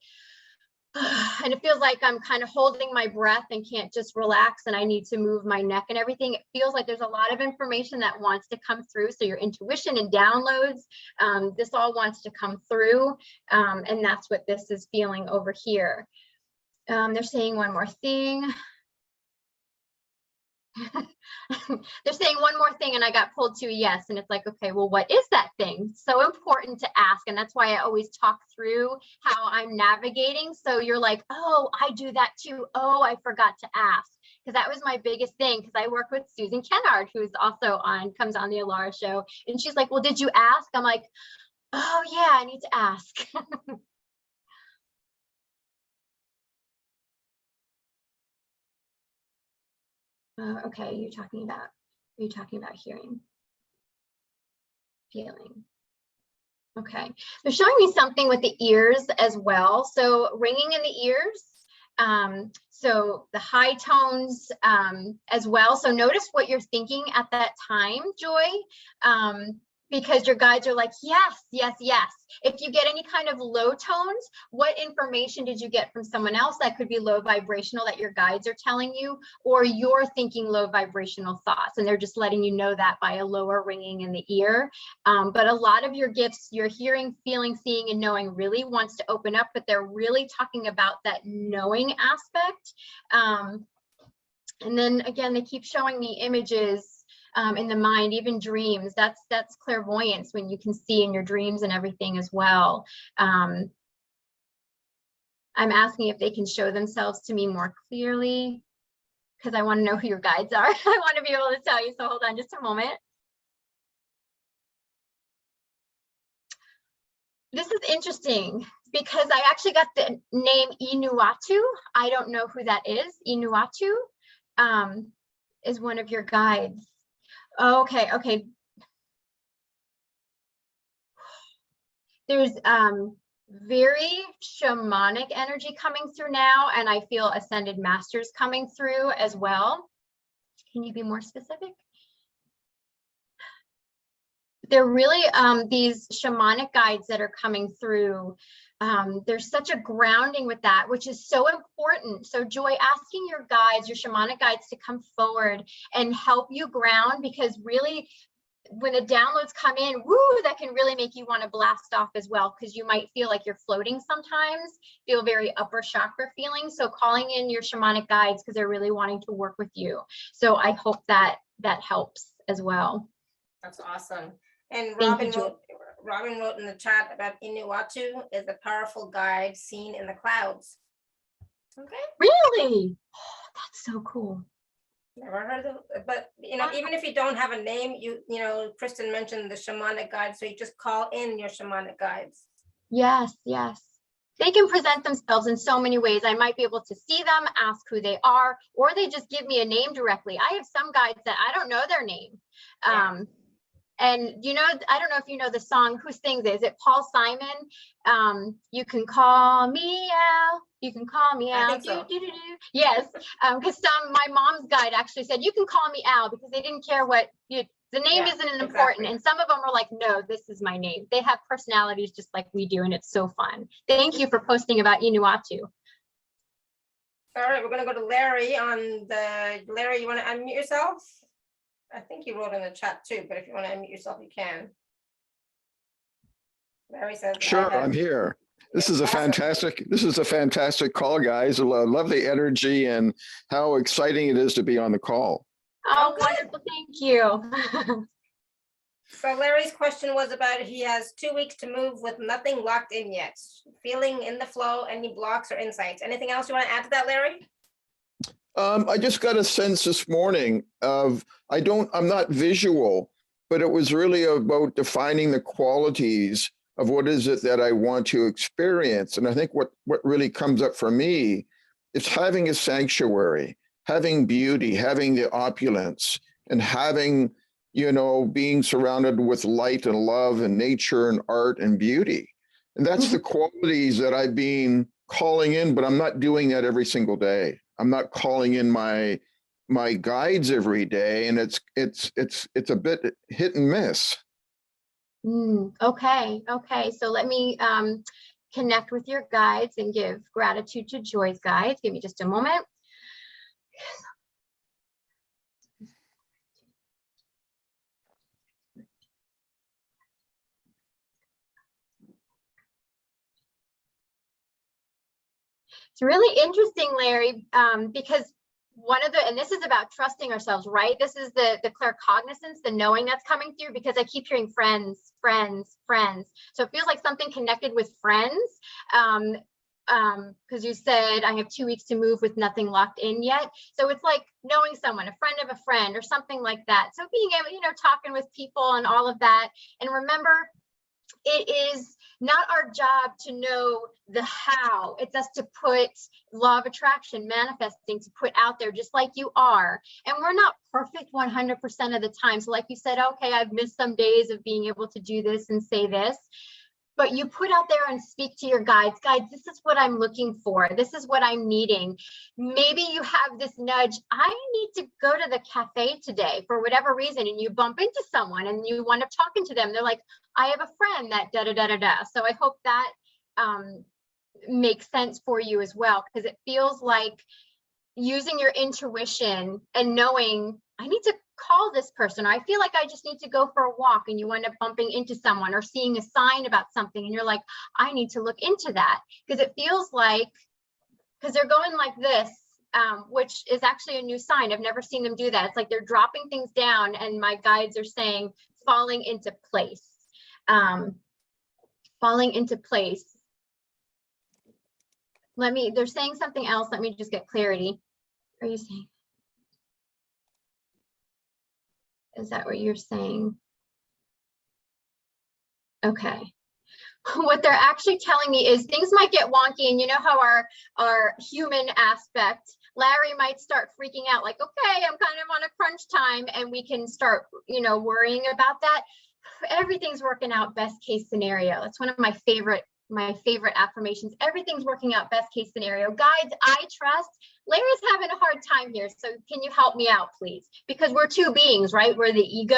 And it feels like I'm kind of holding my breath and can't just relax, and I need to move my neck and everything. It feels like there's a lot of information that wants to come through. So your intuition and downloads, this all wants to come through. And that's what this is feeling over here. They're saying one more thing. They're saying one more thing, and I got pulled to a yes. And it's like, okay, well, what is that thing? So important to ask. And that's why I always talk through how I'm navigating. So you're like, oh, I do that too. Oh, I forgot to ask. Because that was my biggest thing, because I work with Susan Kennard, who's also comes on the Alara show. And she's like, well, did you ask? I'm like, oh yeah, I need to ask. Okay, are you talking about hearing, feeling? Okay, they're showing me something with the ears as well. So ringing in the ears, so the high tones as well. So notice what you're thinking at that time, Joy, because your guides are like, yes, yes, yes. If you get any kind of low tones, what information did you get from someone else that could be low vibrational that your guides are telling you, or you're thinking low vibrational thoughts, and they're just letting you know that by a lower ringing in the ear. But a lot of your gifts, your hearing, feeling, seeing, and knowing really wants to open up, but they're really talking about that knowing aspect. And then again, they keep showing me images in the mind, even dreams. That's clairvoyance, when you can see in your dreams and everything as well. I'm asking if they can show themselves to me more clearly. because I want to know who your guides are. I want to be able to tell you. So hold on just a moment. This is interesting because I actually got the name Inuatu. I don't know who that is. Inuatu is one of your guides. Okay, okay. There's very shamanic energy coming through now, and I feel ascended masters coming through as well. Can you be more specific? They're really these shamanic guides that are coming through. There's such a grounding with that, which is so important. So Joy, asking your guides, your shamanic guides, to come forward and help you ground, because really when the downloads come in, woo, that can really make you want to blast off as well, because you might feel like you're floating sometimes, feel very upper chakra feeling. So calling in your shamanic guides because they're really wanting to work with you. So I hope that that helps as well. That's awesome. And Robin wrote in the chat about Inuatu is a powerful guide seen in the clouds. Okay. Really? Oh, that's so cool. Never heard of it, but you know, even if you don't have a name, you know, Kristen mentioned the shamanic guides, so you just call in your shamanic guides. Yes, yes. They can present themselves in so many ways. I might be able to see them, ask who they are, or they just give me a name directly. I have some guides that I don't know their name. Yeah. And you know, I don't know if you know the song, who sings it? Is it Paul Simon? You can call me Al, you can call me Al. I think so. Yes, because my mom's guide actually said, you can call me Al, because they didn't care what the name isn't important. Exactly. And some of them are like, no, this is my name. They have personalities just like we do, and it's so fun. Thank you for posting about Inuatu. All right, we're gonna go to Larry on the, Larry, you wanna unmute yourself? I think you wrote in the chat too, but if you want to unmute yourself, you can. Larry says, sure, I'm here. This is a fantastic call, guys. I love the energy and how exciting it is to be on the call. Oh, wonderful. Thank you. So Larry's question was about, he has 2 weeks to move with nothing locked in yet. Feeling in the flow, any blocks or insights. Anything else you want to add to that, Larry? I just got a sense this morning of, I'm not visual, but it was really about defining the qualities of what is it that I want to experience. And I think what really comes up for me is having a sanctuary, having beauty, having the opulence, and having, you know, being surrounded with light and love and nature and art and beauty. And that's the qualities that I've been calling in, but I'm not doing that every single day. I'm not calling in my guides every day, and it's a bit hit and miss. Okay. So let me connect with your guides and give gratitude to Joy's guides. Give me just a moment. It's really interesting, Larry, because one of the, and this is about trusting ourselves, right? This is the claircognizance, the knowing that's coming through, because I keep hearing friends. So it feels like something connected with friends. Because you said I have 2 weeks to move with nothing locked in yet. So it's like knowing someone, a friend of a friend or something like that. So being able, you know, talking with people and all of that. And remember, it is not our job to know the how. It's us to put law of attraction, manifesting, to put out there just like you are. And we're not perfect 100% of the time. So like you said, okay, I've missed some days of being able to do this and say this. But you put out there and speak to your guides. Guides, this is what I'm looking for. This is what I'm needing. Maybe you have this nudge. I need to go to the cafe today for whatever reason, and you bump into someone and you wind up talking to them. They're like, I have a friend that da-da-da-da-da. So I hope that makes sense for you as well, because it feels like using your intuition and knowing, I need to call this person, or I feel like I just need to go for a walk, and you end up bumping into someone or seeing a sign about something, and you're like, I need to look into that, because it feels like, because they're going like this, which is actually a new sign. I've never seen them do that. It's like they're dropping things down, and my guides are saying falling into place. Falling into place. They're saying something else. Let me just get clarity. Are you saying? Is that what you're saying? Okay. What they're actually telling me is things might get wonky, and you know how our human aspect, Larry might start freaking out like, okay, I'm kind of on a crunch time, and we can start, you know, worrying about that. Everything's working out best case scenario. That's one of my favorite affirmations. Everything's working out best case scenario. Guides, I trust. Larry's having a hard time here, so can you help me out, please? Because we're two beings, right? We're the ego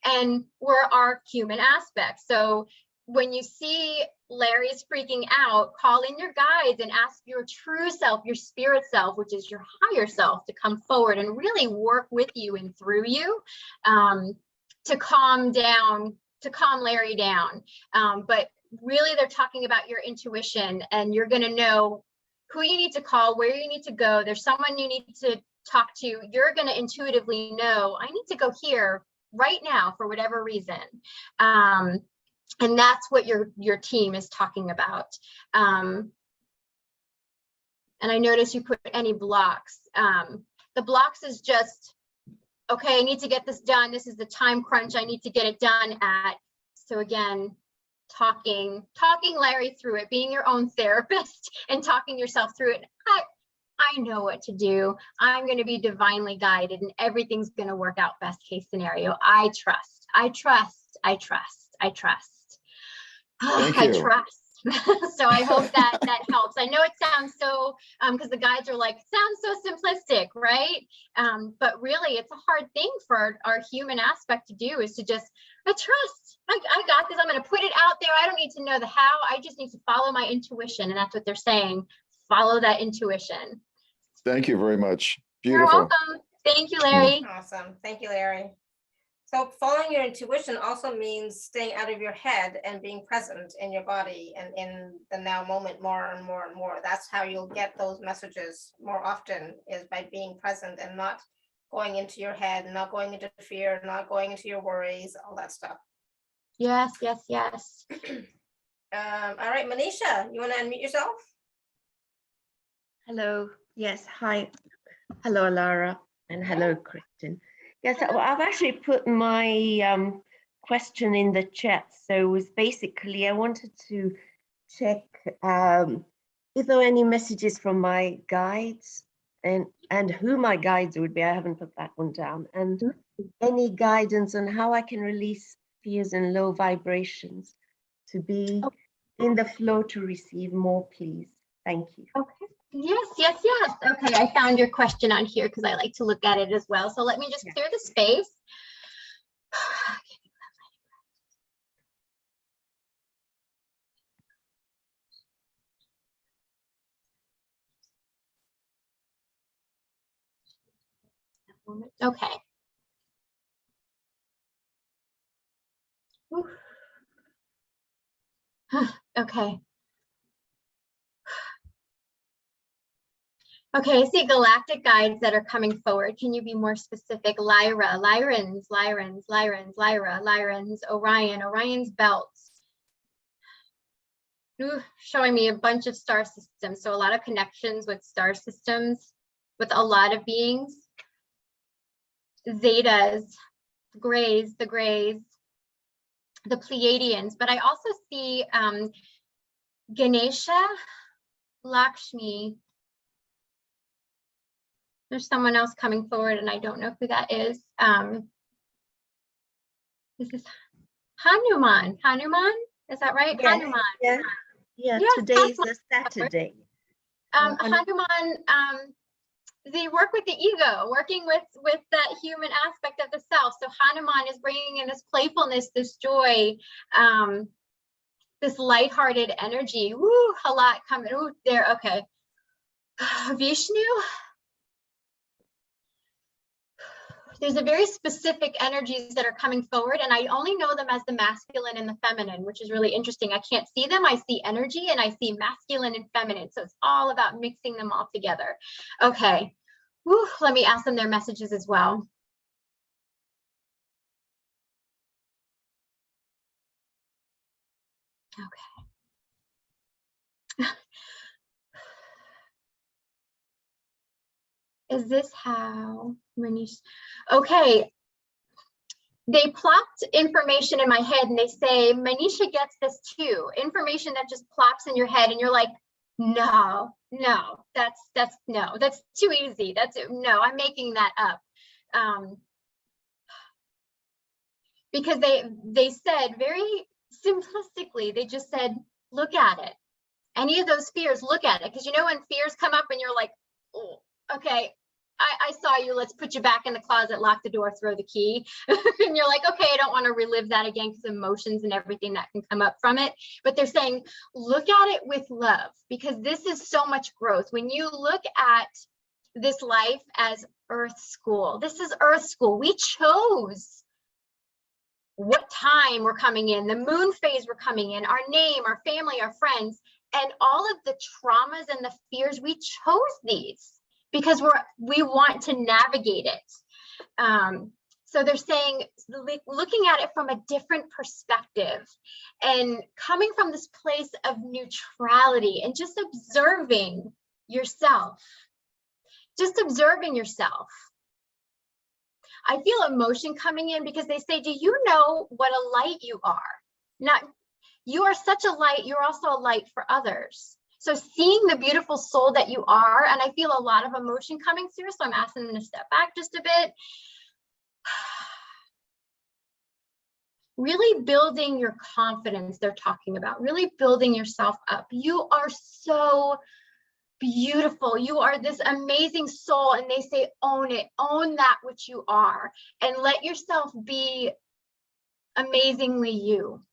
and we're our human aspect. So when you see Larry's freaking out, call in your guides and ask your true self, your spirit self, which is your higher self, to come forward and really work with you and through you, to calm Larry down. But really, they're talking about your intuition, and you're going to know who you need to call, where you need to go. There's someone you need to talk to. You're going to intuitively know, I need to go here right now for whatever reason. And that's what your team is talking about. And I notice you put any blocks. The blocks is just, okay, I need to get this done. This is the time crunch I need to get it done at. So again, talking Larry through it, being your own therapist and talking yourself through it. I know what to do. I'm going to be divinely guided, and everything's going to work out best case scenario. I trust. Thank you. I trust. So I hope that helps. I know it sounds so, because the guides are like, sounds so simplistic, right? But really, it's a hard thing for our human aspect to do, is to just, I trust. I got this. I'm going to put it out there. I don't need to know the how. I just need to follow my intuition. And that's what they're saying. Follow that intuition. Thank you very much. You're Beautiful. welcome. Thank you, Larry. Awesome. Thank you, Larry. So following your intuition also means staying out of your head and being present in your body and in the now moment more and more and more. That's how you'll get those messages more often, is by being present and not going into your head, not going into fear, not going into your worries, all that stuff. Yes. All right, Manisha, you want to unmute yourself? Hello. Yes. Hi. Hello, Alara, and hello, Kristen. Yes, I've actually put my question in the chat. So it was basically, I wanted to check if there are any messages from my guides and who my guides would be. I haven't put that one down. And any guidance on how I can release fears and low vibrations to be in the flow to receive more, please. Thank you. Okay. Yes. Okay, I found your question on here because I like to look at it as well. So let me just clear the space. Okay. Okay. Okay, I see galactic guides that are coming forward. Can you be more specific? Lyra, Lyrans, Orion, Orion's belts. Ooh, showing me a bunch of star systems. So a lot of connections with star systems, with a lot of beings. Zetas, the Greys, the Pleiadians. But I also see Ganesha, Lakshmi. There's someone else coming forward, and I don't know who that is. This is Hanuman. Hanuman, is that right? Yes. Hanuman. Yeah. Yes, Today's the Saturday. Hanuman, they work with the ego, working with that human aspect of the self. So Hanuman is bringing in this playfulness, this joy, this lighthearted energy. Woo, a lot coming. Ooh, there. Okay. Vishnu. There's a very specific energies that are coming forward, and I only know them as the masculine and the feminine, which is really interesting. I can't see them. I see energy and I see masculine and feminine. So it's all about mixing them all together. Okay. Whew, let me ask them their messages as well. Okay. Is this how when you, okay. they plopped information in my head and they say, Manisha gets this too. Information that just plops in your head and you're like, no, that's too easy. No, I'm making that up. Because they said very simplistically, they just said, look at it. Any of those fears, look at it. Because you know when fears come up and you're like, oh, okay, I saw you, let's put you back in the closet, lock the door, throw the key. And you're like, okay, I don't want to relive that again because emotions and everything that can come up from it. But they're saying, look at it with love, because this is so much growth. When you look at this life as Earth School, this is Earth School. We chose what time we're coming in, the moon phase we're coming in, our name, our family, our friends, and all of the traumas and the fears, we chose these because we want to navigate it. So they're saying, looking at it from a different perspective and coming from this place of neutrality and just observing yourself, I feel emotion coming in because they say, do you know what a light you are? You are such a light, you're also a light for others. So seeing the beautiful soul that you are, and I feel a lot of emotion coming through, so I'm asking them to step back just a bit. Really building your confidence, they're talking about, really building yourself up. You are so beautiful. You are this amazing soul, and they say, own it, own that which you are, and let yourself be amazingly you.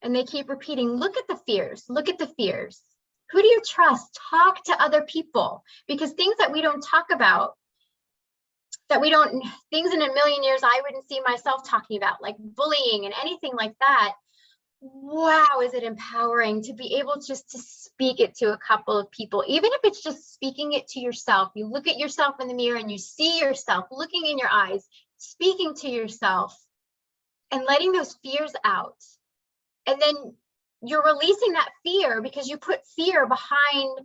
And they keep repeating, look at the fears, look at the fears. Who do you trust? Talk to other people, because things that we don't talk about, things in a million years I wouldn't see myself talking about, like bullying and anything like that. Wow, is it empowering to be able just to speak it to a couple of people, even if it's just speaking it to yourself. You look at yourself in the mirror and you see yourself looking in your eyes, speaking to yourself and letting those fears out. And then you're releasing that fear because you put fear behind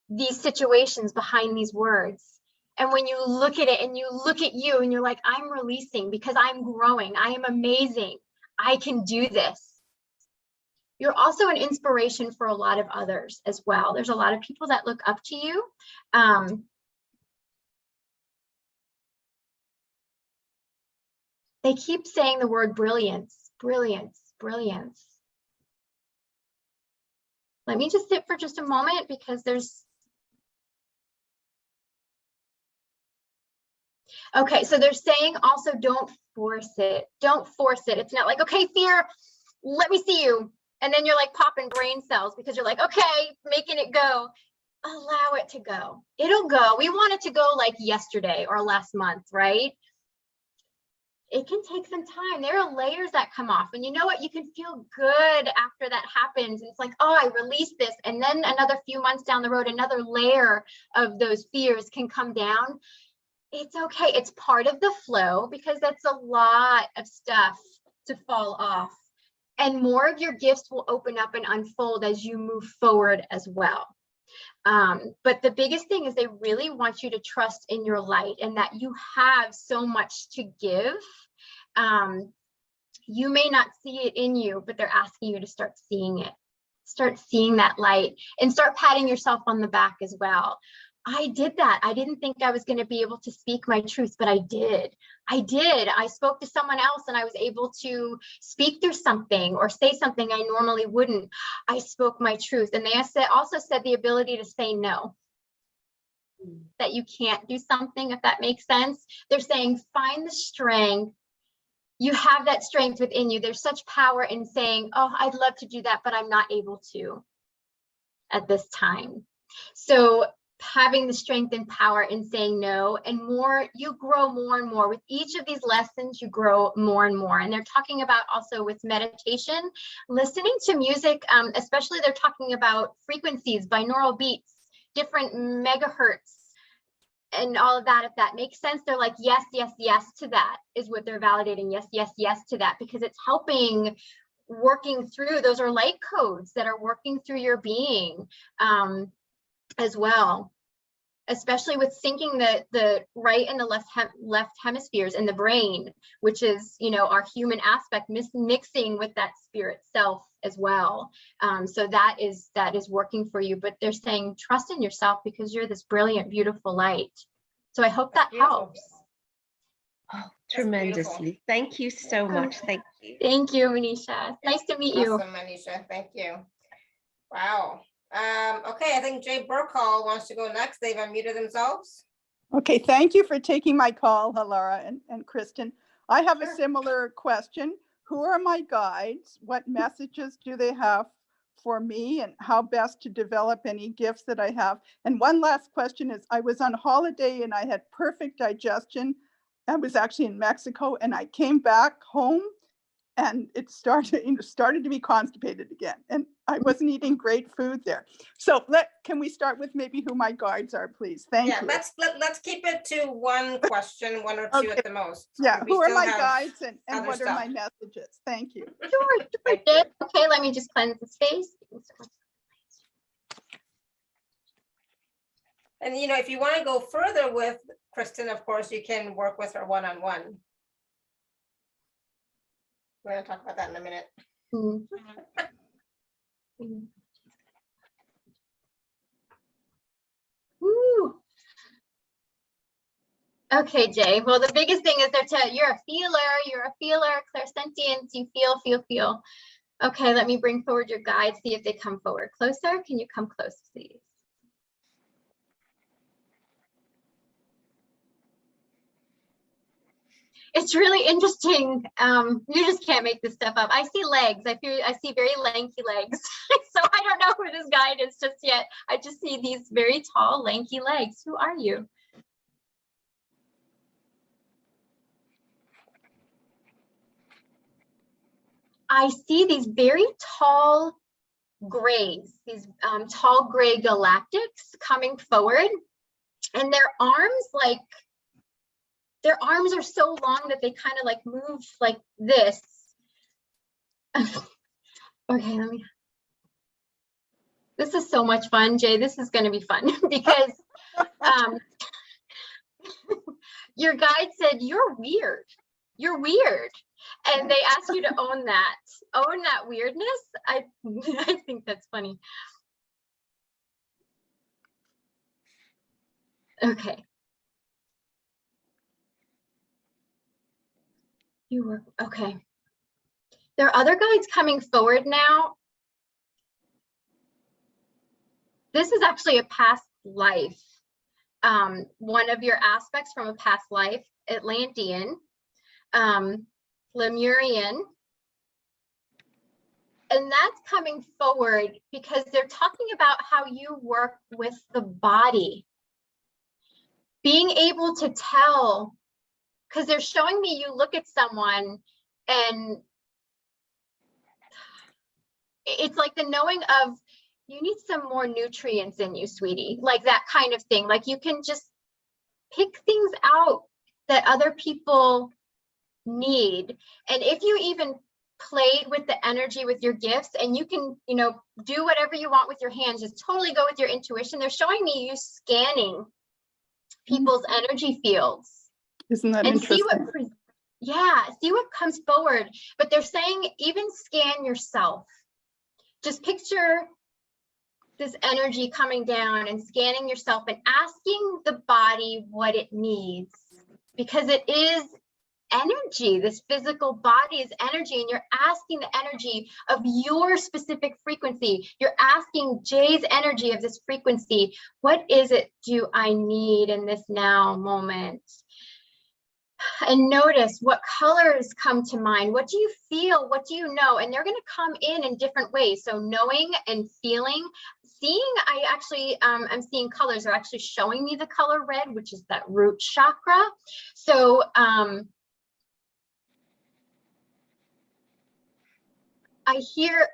these situations, behind these words. And when you look at it and you look at you and you're like, I'm releasing because I'm growing. I am amazing. I can do this. You're also an inspiration for a lot of others as well. There's a lot of people that look up to you. They keep saying the word brilliance, brilliance, brilliance. Let me just sit for just a moment because there's, okay, so they're saying also don't force it. Don't force it. It's not like, okay, fear, let me see you. And then you're like popping brain cells because you're like, okay, making it go. Allow it to go. It'll go. We want it to go like yesterday or last month, right? It can take some time. There are layers that come off. And you know what? You can feel good after that happens. It's like, oh, I released this. And then another few months down the road, another layer of those fears can come down. It's okay. It's part of the flow because that's a lot of stuff to fall off. And more of your gifts will open up and unfold as you move forward as well. But the biggest thing is they really want you to trust in your light and that you have so much to give. You may not see it in you, but they're asking you to start seeing it. Start seeing that light and start patting yourself on the back as well. I did that. I didn't think I was going to be able to speak my truth, but I did. I spoke to someone else and I was able to speak through something or say something I normally wouldn't. I spoke my truth. And they also said the ability to say no, that you can't do something, if that makes sense. They're saying, find the strength. You have that strength within you. There's such power in saying, oh, I'd love to do that, but I'm not able to at this time. So having the strength and power in saying no, and more, you grow more and more with each of these lessons. You grow more and more. And they're talking about also with meditation, listening to music, especially they're talking about frequencies, binaural beats, different megahertz and all of that. If that makes sense, they're like, yes, yes, yes to that is what they're validating. Yes, yes, yes to that, because it's helping working through. Those are light codes that are working through your being. As well. especially with syncing the right and the left hemispheres in the brain, which is, you know, our human aspect mixing with that spirit self as well. So that is working for you, but they're saying trust in yourself because you're this brilliant, beautiful light. So I hope that helps. Oh, tremendously. Thank you so much. Thank you. Thank you, Manisha. Nice to meet you. Awesome, Manisha. Thank you. Wow. Okay, I think Jay Burkall wants to go next. They've unmuted themselves. Okay, thank you for taking my call, Alara and Kristen. I have Sure. a similar question. Who are my guides? What messages do they have for me, and how best to develop any gifts that I have? And one last question is, I was on holiday and I had perfect digestion. I was actually in Mexico, and I came back home and it started to be constipated again, and I wasn't eating great food there. So can we start with maybe who my guides are, please? Thank you. Let's keep it to one question, one or two Okay. at the most. Yeah, We who are still my have guides and other what are my stuff. messages? Thank you. Sure. Okay, let me just cleanse the space. And you know, if you want to go further with Kristen, of course, you can work with her one-on-one. We're going to talk about that in a minute. Woo. Okay, Jay. Well, the biggest thing is you're a feeler, clairsentience, you feel. Okay, let me bring forward your guides, see if they come forward closer. Can you come close, please? It's really interesting. You just can't make this stuff up. I see legs. I see very lanky legs. So I don't know who this guide is just yet. I just see these very tall, lanky legs. Who are you? I see these very tall grays, these tall gray galactics coming forward, and their arms are so long that they kind of like move like this. Okay, this is so much fun, Jay. This is going to be fun because your guide said, you're weird. And they asked you to own that weirdness. I think that's funny. Okay. Okay. There are other guides coming forward now. This is actually a past life. One of your aspects from a past life, Atlantean, Lemurian, and that's coming forward because they're talking about how you work with the body. Being able to tell, because they're showing me you look at someone and it's like the knowing of, you need some more nutrients in you, sweetie, like that kind of thing. Like you can just pick things out that other people need. And if you even played with the energy with your gifts, and you can, you know, do whatever you want with your hands, just totally go with your intuition. They're showing me you scanning people's energy fields. Isn't that and interesting? See what comes forward. But they're saying even scan yourself. Just picture this energy coming down and scanning yourself and asking the body what it needs, because it is energy. This physical body is energy, and you're asking the energy of your specific frequency. You're asking Jay's energy of this frequency. What is it do I need in this now moment? And notice what colors come to mind. What do you feel? What do you know? And they're going to come in different ways. So knowing and feeling, seeing, I actually, I'm seeing colors. They're actually showing me the color red, which is that root chakra. So, I hear,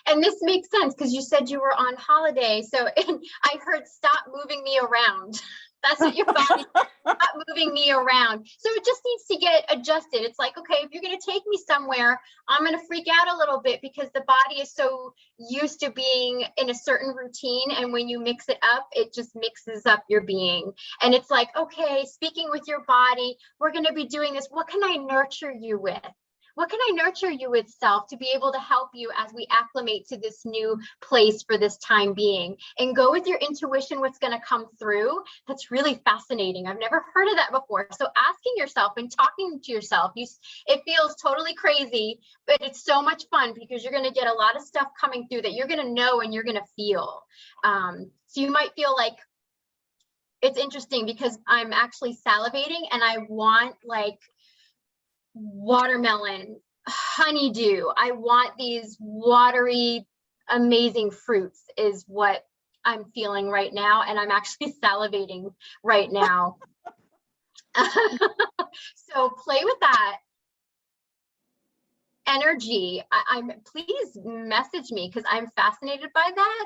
and this makes sense because you said you were on holiday. So I heard stop moving me around. That's what your body not moving me around. So it just needs to get adjusted. It's like, okay, if you're going to take me somewhere, I'm going to freak out a little bit because the body is so used to being in a certain routine. And when you mix it up, it just mixes up your being. And it's like, okay, speaking with your body, we're going to be doing this. What can I nurture you with? What can I nurture you with, self, to be able to help you as we acclimate to this new place for this time being? And go with your intuition, what's going to come through. That's really fascinating. I've never heard of that before. So asking yourself and talking to yourself, it feels totally crazy, but it's so much fun because you're going to get a lot of stuff coming through that you're going to know and you're going to feel. So you might feel like, it's interesting because I'm actually salivating and I want like watermelon, honeydew. I want these watery, amazing fruits is what I'm feeling right now. And I'm actually salivating right now. So play with that energy. Please message me because I'm fascinated by that.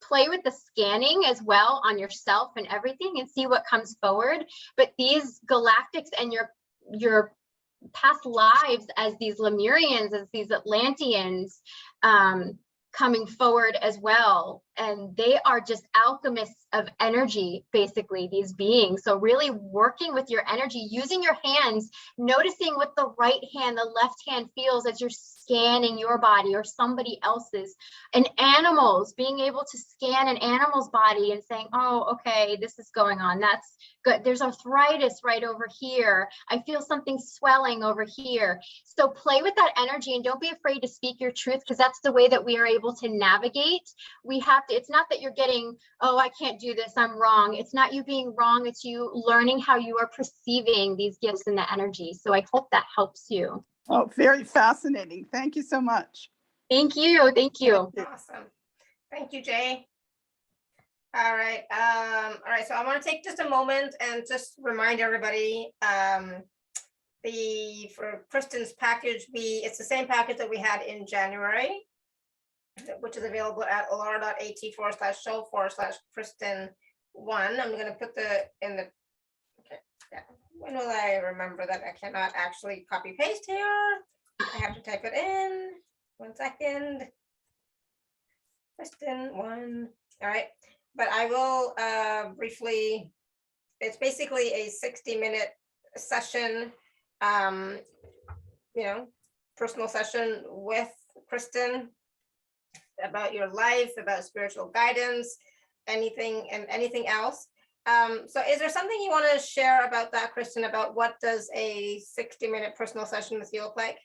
Play with the scanning as well on yourself and everything and see what comes forward. But these galactics and your past lives as these Lemurians, as these Atlanteans, coming forward as well. And they are just alchemists of energy, basically, these beings. So really working with your energy, using your hands, noticing what the right hand, the left hand feels as you're scanning your body or somebody else's. And animals, being able to scan an animal's body and saying, oh, okay, this is going on. That's good. There's arthritis right over here. I feel something swelling over here. So play with that energy and don't be afraid to speak your truth, because that's the way that we are able to navigate. We have to, it's not that you're getting, oh, I can't do this, I'm wrong. It's not you being wrong. It's you learning how you are perceiving these gifts and the energy. So I hope that helps you. Oh, very fascinating. Thank you so much. Thank you. Thank you. Awesome. Thank you, Jay. All right. All right. So I want to take just a moment and just remind everybody, for Kristen's package, it's the same package that we had in January, which is available at alara.at/show/Kristen1. I'm going to put okay, yeah. When will I remember that I cannot actually copy paste here? I have to type it in. 1 second. Kristen1. All right. But I will briefly, it's basically a 60-minute session, personal session with Kristen about your life, about spiritual guidance, anything else. So is there something you want to share about that, Kristen, about what does a 60-minute personal session with you look like?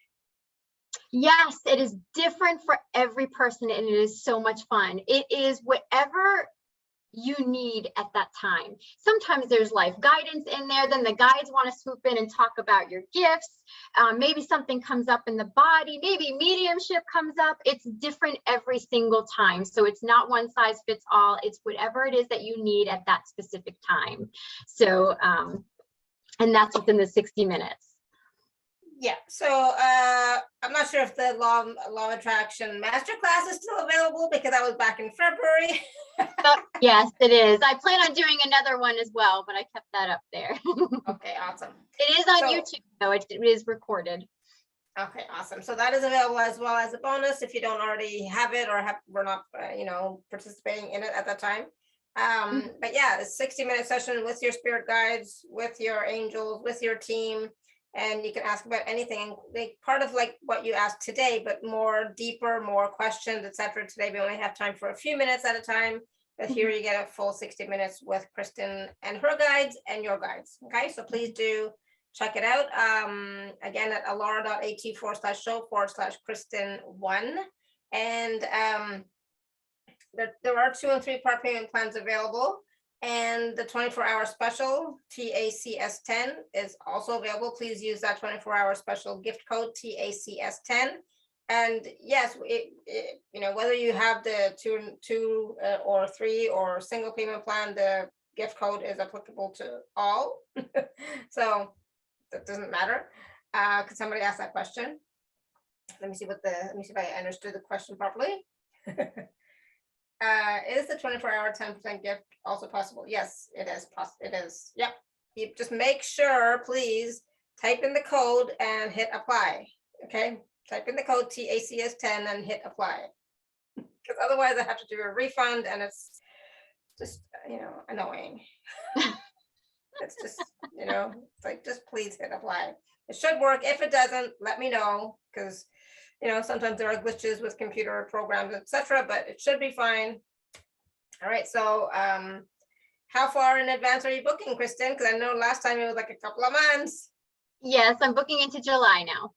Yes, it is different for every person and it is so much fun. It is whatever you need at that time. Sometimes there's life guidance in there, then the guides want to swoop in and talk about your gifts. Maybe something comes up in the body, maybe mediumship comes up. It's different every single time. So it's not one size fits all. It's whatever it is that you need at that specific time. So, and that's within the 60 minutes. Yeah, so I'm not sure if the law of attraction masterclass is still available because that was back in February. Yes, it is. I plan on doing another one as well, but I kept that up there. Okay, awesome. It is on YouTube, though. It is recorded. Okay, awesome. So that is available as well as a bonus if you don't already have it or we're not, participating in it at that time. But yeah, the 60-minute session with your spirit guides, with your angels, with your team. And you can ask about anything, like part of like what you asked today, but more deeper, more questions, etc. Today, we only have time for a few minutes at a time, but here you get a full 60 minutes with Kristen and her guides and your guides. Okay, so please do check it out. Again, at alara.at/show/Kristen1. And there are 2 and 3 part payment plans available. And the 24-hour special TACS10 is also available. Please use that 24-hour special gift code TACS10. And yes, whether you have the 2 or 3 or single payment plan, the gift code is applicable to all. So that doesn't matter. Because somebody asked that question. Let me see if I understood the question properly. Is the 24-hour 10% gift also possible? Yes, it is. It is. Yep. You just make sure, please type in the code and hit apply. Okay. Type in the code TACS10 and hit apply. Because otherwise I have to do a refund and it's just, annoying. It's just, it's like, just please hit apply. It should work. If it doesn't, let me know, because sometimes there are glitches with computer programs, etc., but it should be fine. All right, so how far in advance are you booking, Kristen? Because I know last time it was like a couple of months. Yes, I'm booking into July now.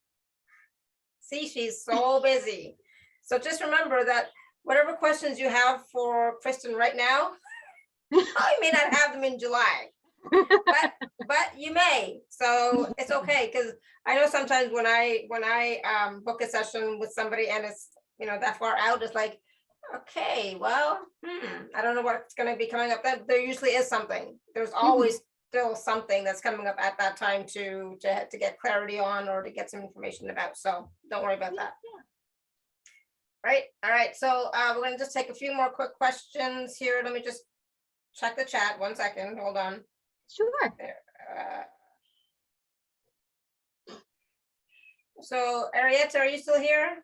See, she's so busy. So just remember that whatever questions you have for Kristen right now, I may not have them in July. but you may, so it's okay, because I know sometimes when I book a session with somebody and it's that far out, it's like, okay, well, I don't know what's going to be coming up. That there usually is something. There's always still something that's coming up at that time to get clarity on or to get some information about. So don't worry about that. Right. All right. So we're going to just take a few more quick questions here. Let me just check the chat. 1 second. Hold on. Sure. So Arietta, are you still here?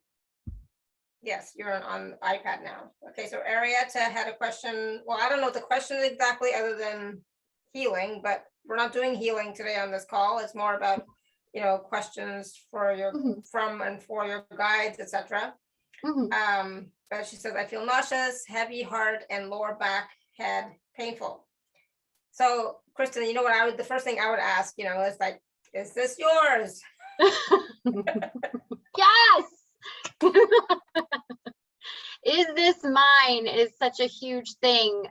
Yes, you're on iPad now. Okay, so Arietta had a question. Well, I don't know what the question is exactly other than healing, but we're not doing healing today on this call. It's more about, questions for your from and for your guides, etc. But she says, I feel nauseous, heavy heart, and lower back head painful. So Kristen, what the first thing I would ask, is like, is this yours? Yes. Is this mine is such a huge thing.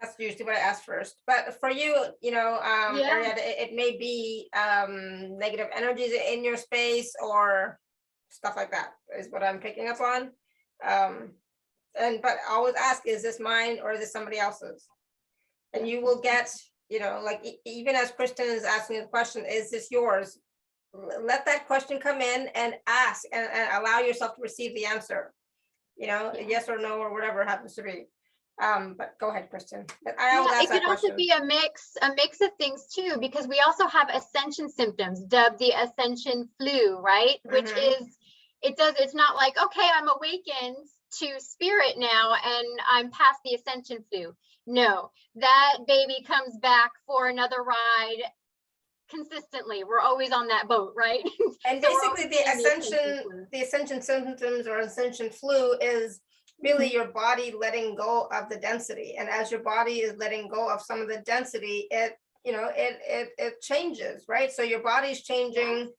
That's usually what I ask first. But for you, Arietta, it may be negative energies in your space or stuff like that is what I'm picking up on. But always ask, is this mine or is this somebody else's? And you will get, like even as Kristen is asking the question, is this yours? Let that question come in and ask and allow yourself to receive the answer, yes or no or whatever it happens to be. But go ahead, Kristen. But it could also be a mix of things too, because we also have ascension symptoms, dubbed the ascension flu, right? Which is, it's not like, okay, I'm awakened to spirit now and I'm past the ascension flu. No, that baby comes back for another ride consistently. We're always on that boat, right? And So basically the ascension symptoms or ascension flu is really your body letting go of the density. And as your body is letting go of some of the density, it changes, right? So your body's changing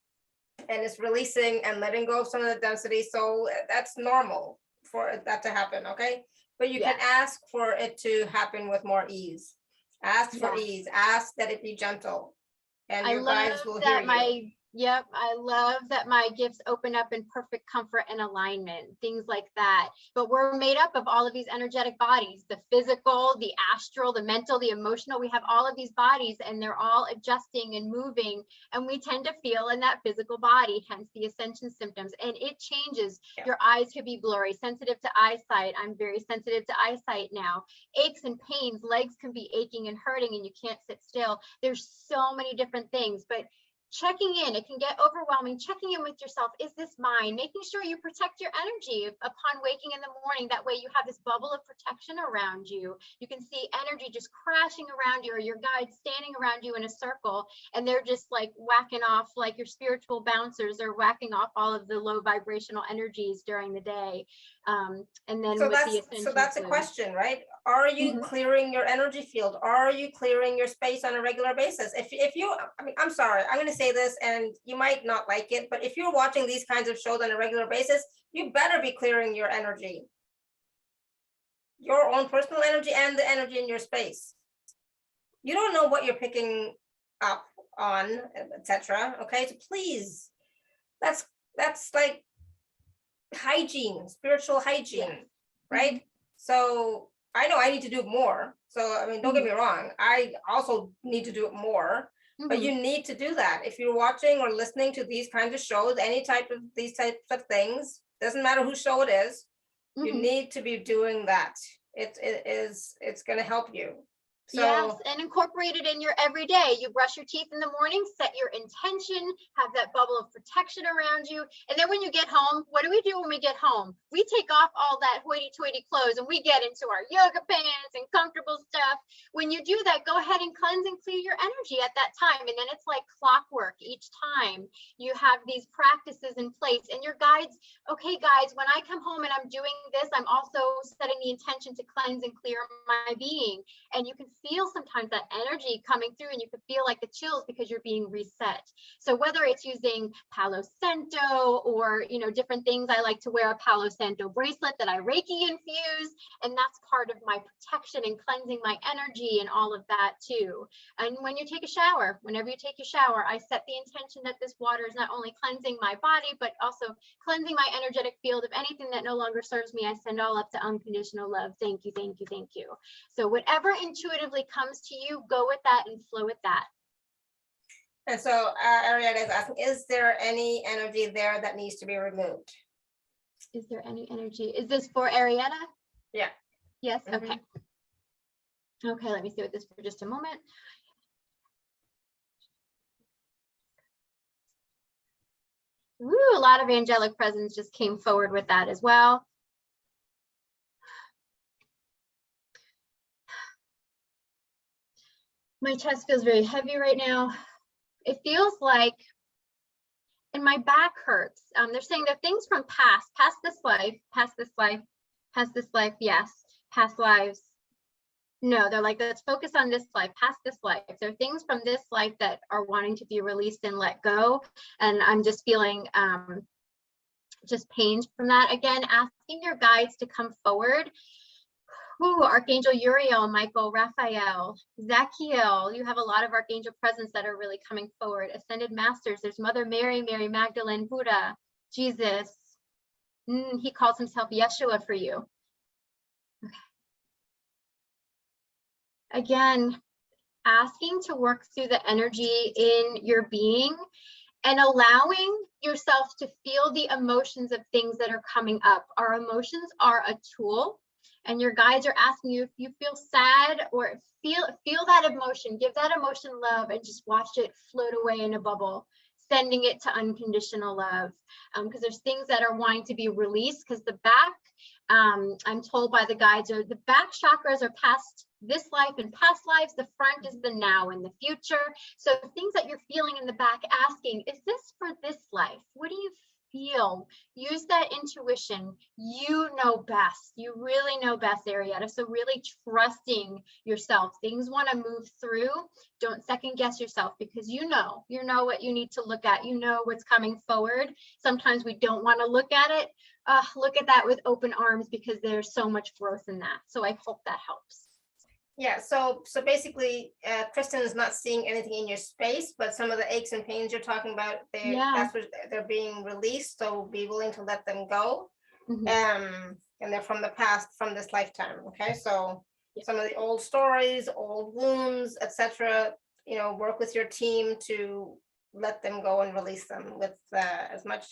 and it's releasing and letting go of some of the density. So that's normal for that to happen, okay? But you can ask for it to happen with more ease. Ask for ease. Ask that it be gentle. And your guides will hear you. I love that my gifts open up in perfect comfort and alignment, things like that. But we're made up of all of these energetic bodies, the physical, the astral, the mental, the emotional. We have all of these bodies and they're all adjusting and moving. And we tend to feel in that physical body, hence the ascension symptoms. And it changes. Your eyes could be blurry, sensitive to eyesight. I'm very sensitive to eyesight now. Aches and pains, legs can be aching and hurting and you can't sit still. There's so many different things, but checking in, it can get overwhelming. Checking in with yourself, is this mine? Making sure you protect your energy upon waking in the morning. That way you have this bubble of protection around you. You can see energy just crashing around you, or your guides standing around you in a circle, and they're just like whacking off, like your spiritual bouncers are whacking off all of the low vibrational energies during the day. And then so that's a question, right? Are you clearing your energy field? Are you clearing your space on a regular basis? If you, I'm sorry, I'm going to say this and you might not like it, but if you're watching these kinds of shows on a regular basis, you better be clearing your energy, your own personal energy and the energy in your space. You don't know what you're picking up on, etc. Okay, so please, that's like hygiene, spiritual hygiene, right? So I know I need to do more. So, don't get me wrong. I also need to do it more. but you need to do that. If you're watching or listening to these kinds of shows, these types of things, doesn't matter whose show it is, you need to be doing that. It's going to help you. So, yes, and incorporate it in your everyday. You brush your teeth in the morning, set your intention, have that bubble of protection around you. And then when you get home, what do we do when we get home? We take off all that hoity-toity clothes and we get into our yoga pants and comfortable stuff. When you do that, go ahead and cleanse and clear your energy at that time. And then it's like clockwork each time you have these practices in place. And your guides, okay, guys, when I come home and I'm doing this, I'm also setting the intention to cleanse and clear my being. And you can feel sometimes that energy coming through, and you can feel like the chills because you're being reset. So whether it's using Palo Santo or, you know, different things, I like to wear a Palo Santo bracelet that I Reiki infuse, and that's part of my protection and cleansing my energy and all of that too. And when you take a shower, whenever you take your shower, I set the intention that this water is not only cleansing my body, but also cleansing my energetic field of anything that no longer serves me. I send all up to unconditional love. Thank you, thank you, thank you. So whatever intuitively comes to you, go with that and flow with that. And so Arietta is asking, is there any energy there that needs to be removed? Is there any energy? Is this for Arietta? Yeah. Yes. Okay. Okay, let me stay with this for just a moment. Woo, a lot of angelic presence just came forward with that as well. My chest feels very heavy right now. It feels like, and my back hurts. They're saying they're things from past this life, past this life, past this life, yes, past lives. No, they're like, let's focus on this life, past this life. There are things from this life that are wanting to be released and let go. And I'm just feeling just pains from that. Again, asking your guides to come forward. Ooh, Archangel Uriel, Michael, Raphael, Zachiel, you have a lot of Archangel presence that are really coming forward. Ascended Masters, there's Mother Mary, Mary Magdalene, Buddha, Jesus. He calls himself Yeshua for you. Okay. Again, asking to work through the energy in your being and allowing yourself to feel the emotions of things that are coming up. Our emotions are a tool. And your guides are asking you if you feel sad or feel that emotion, give that emotion love and just watch it float away in a bubble, sending it to unconditional love. Because there's things that are wanting to be released because the back, I'm told by the guides, are the back chakras are past this life and past lives. The front is the now and the future. So things that you're feeling in the back, asking, is this for this life? What do you feel? Use that intuition. You know best. You really know best, Arietta. So really trusting yourself. Things want to move through. Don't second guess yourself because you know what you need to look at. You know what's coming forward. Sometimes we don't want to look at it. Look at that with open arms because there's so much growth in that. So I hope that helps. Yeah, so basically, Kristen is not seeing anything in your space, but some of the aches and pains you're talking about, that's what they're being released. So be willing to let them go. And they're from the past, from this lifetime. Okay, so some of the old stories, old wounds, etc. You know, work with your team to let them go and release them with as much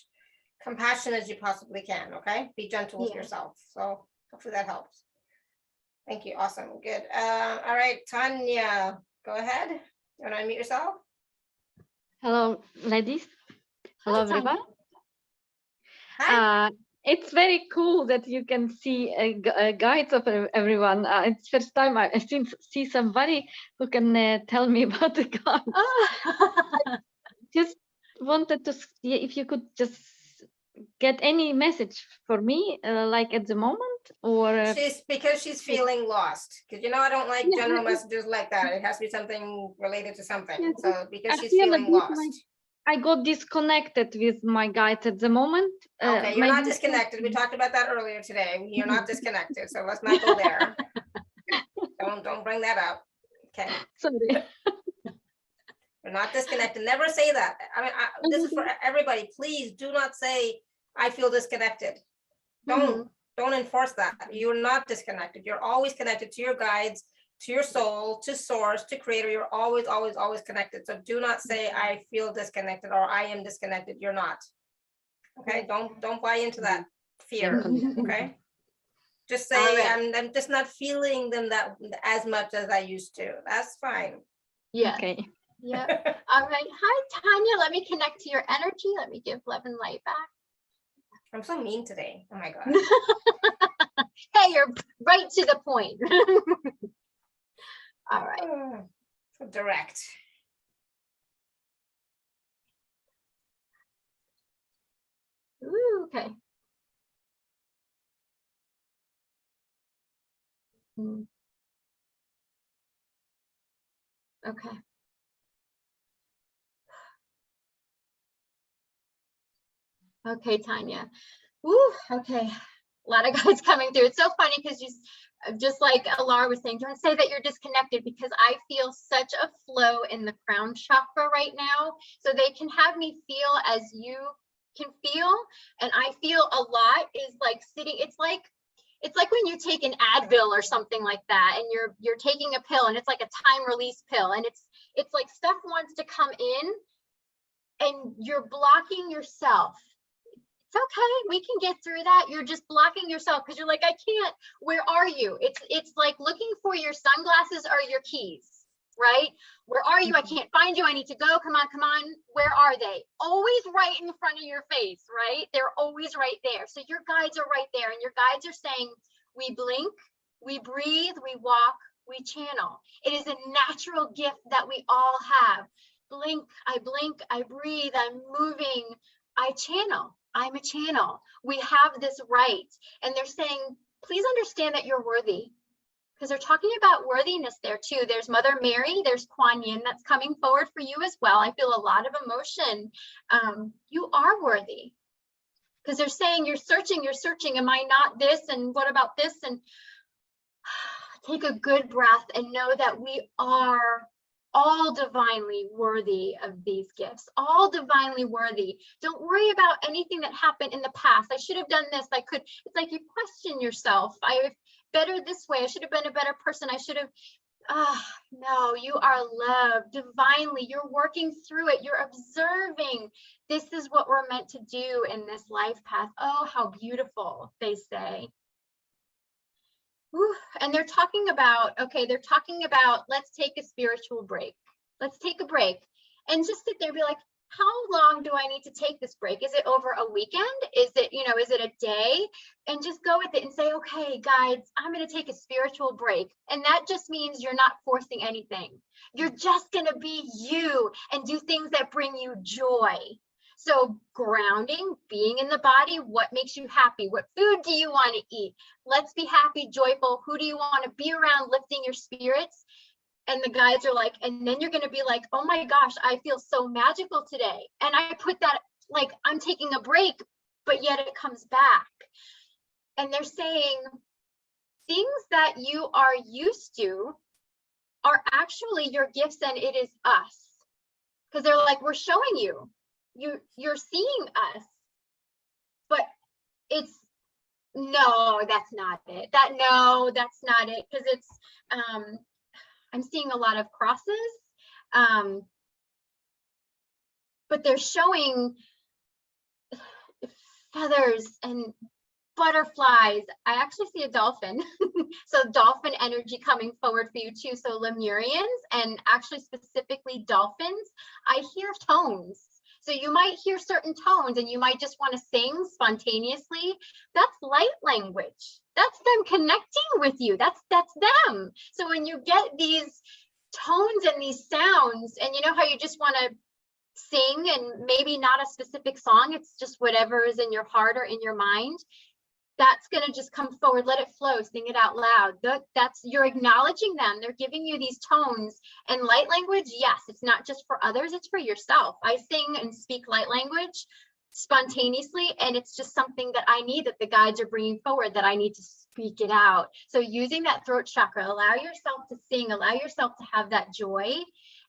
compassion as you possibly can. Okay, be gentle with yourself. So hopefully that helps. Thank you. Awesome. Good. All right, Tanya, go ahead. You want to unmute yourself? Hello, ladies. Hello, everyone. Hi. It's very cool that you can see guides of everyone. It's first time I see somebody who can tell me about the guides. Just wanted to see if you could just get any message for me, like at the moment, or because she's feeling lost. Because I don't like general messages like that. It has to be something related to something. So because she's feeling lost. I got disconnected with my guides at the moment. Okay, you're not disconnected. We talked about that earlier today. You're not disconnected. So let's not go there. Don't bring that up. Okay. Sorry. You're not disconnected. Never say that. I mean, this is for everybody. Please do not say, I feel disconnected. Don't enforce that. You're not disconnected. You're always connected to your guides. to your soul, to source, to creator. You're always, always, always connected. So do not say I feel disconnected or I am disconnected. You're not. Okay, don't buy into that fear. Okay, just say I'm just not feeling them that as much as I used to. That's fine. Yeah. Okay. Yeah. All right. Hi, Tanya. Let me connect to your energy. Let me give love and light back. I'm so mean today. Oh my God. Hey, you're right to the point. All right. So direct. Ooh, okay. Okay. Okay, Tanya. Ooh, okay. A lot of guys coming through. It's so funny because you, just like Alara was saying, don't say that you're disconnected, because I feel such a flow in the crown chakra right now. So they can have me feel as you can feel. And I feel a lot is like sitting, it's like when you take an Advil or something like that, and you're taking a pill, and it's like a time release pill, and it's like stuff wants to come in and you're blocking yourself. It's okay, we can get through that. You're just blocking yourself because you're like, I can't. Where are you? It's like looking for your sunglasses or your keys, right? Where are you? I can't find you. I need to go. Come on. Where are they? Always right in front of your face, right? They're always right there. So your guides are right there, and your guides are saying, we blink, we breathe, we walk, we channel. It is a natural gift that we all have. Blink, I breathe, I'm moving, I channel. I'm a channel. We have this right. And they're saying, please understand that you're worthy. Because they're talking about worthiness there too. There's Mother Mary, there's Kuan Yin that's coming forward for you as well. I feel a lot of emotion. You are worthy. Because they're saying you're searching. Am I not this? And what about this? And take a good breath and know that we are all divinely worthy of these gifts, all divinely worthy. Don't worry about anything that happened in the past. I should have done this. I could. It's like you question yourself. I better this way. I should have been a better person. I should have. No, you are loved divinely. You're working through it. You're observing. This is what we're meant to do in this life path. Oh, how beautiful, they say. And they're talking about, let's take a spiritual break. Let's take a break and just sit there and be like, how long do I need to take this break? Is it over a weekend? Is it a day? And just go with it and say, okay, guides, I'm going to take a spiritual break. And that just means you're not forcing anything. You're just going to be you and do things that bring you joy. So grounding, being in the body, what makes you happy? What food do you want to eat? Let's be happy, joyful. Who do you want to be around, lifting your spirits? And the guides are like, and then you're going to be like, oh my gosh, I feel so magical today. And I put that, like, I'm taking a break, but yet it comes back. And they're saying things that you are used to are actually your gifts, and it is us. Because they're like, we're showing you. You're seeing us, but it's no, that's not it. That's not it. Because it's I'm seeing a lot of crosses, but they're showing feathers and butterflies. I actually see a dolphin. So dolphin energy coming forward for you too. So Lemurians, and actually specifically dolphins, I hear tones. So you might hear certain tones and you might just want to sing spontaneously. That's light language. That's them connecting with you. That's them. So when you get these tones and these sounds, and you know how you just want to sing, and maybe not a specific song, it's just whatever is in your heart or in your mind, that's going to just come forward. Let it flow. Sing it out loud. That's, you're acknowledging them. They're giving you these tones. And light language, yes, it's not just for others, it's for yourself. I sing and speak light language spontaneously, and it's just something that I need, that the guides are bringing forward, that I need to speak it out. So using that throat chakra, allow yourself to sing, allow yourself to have that joy,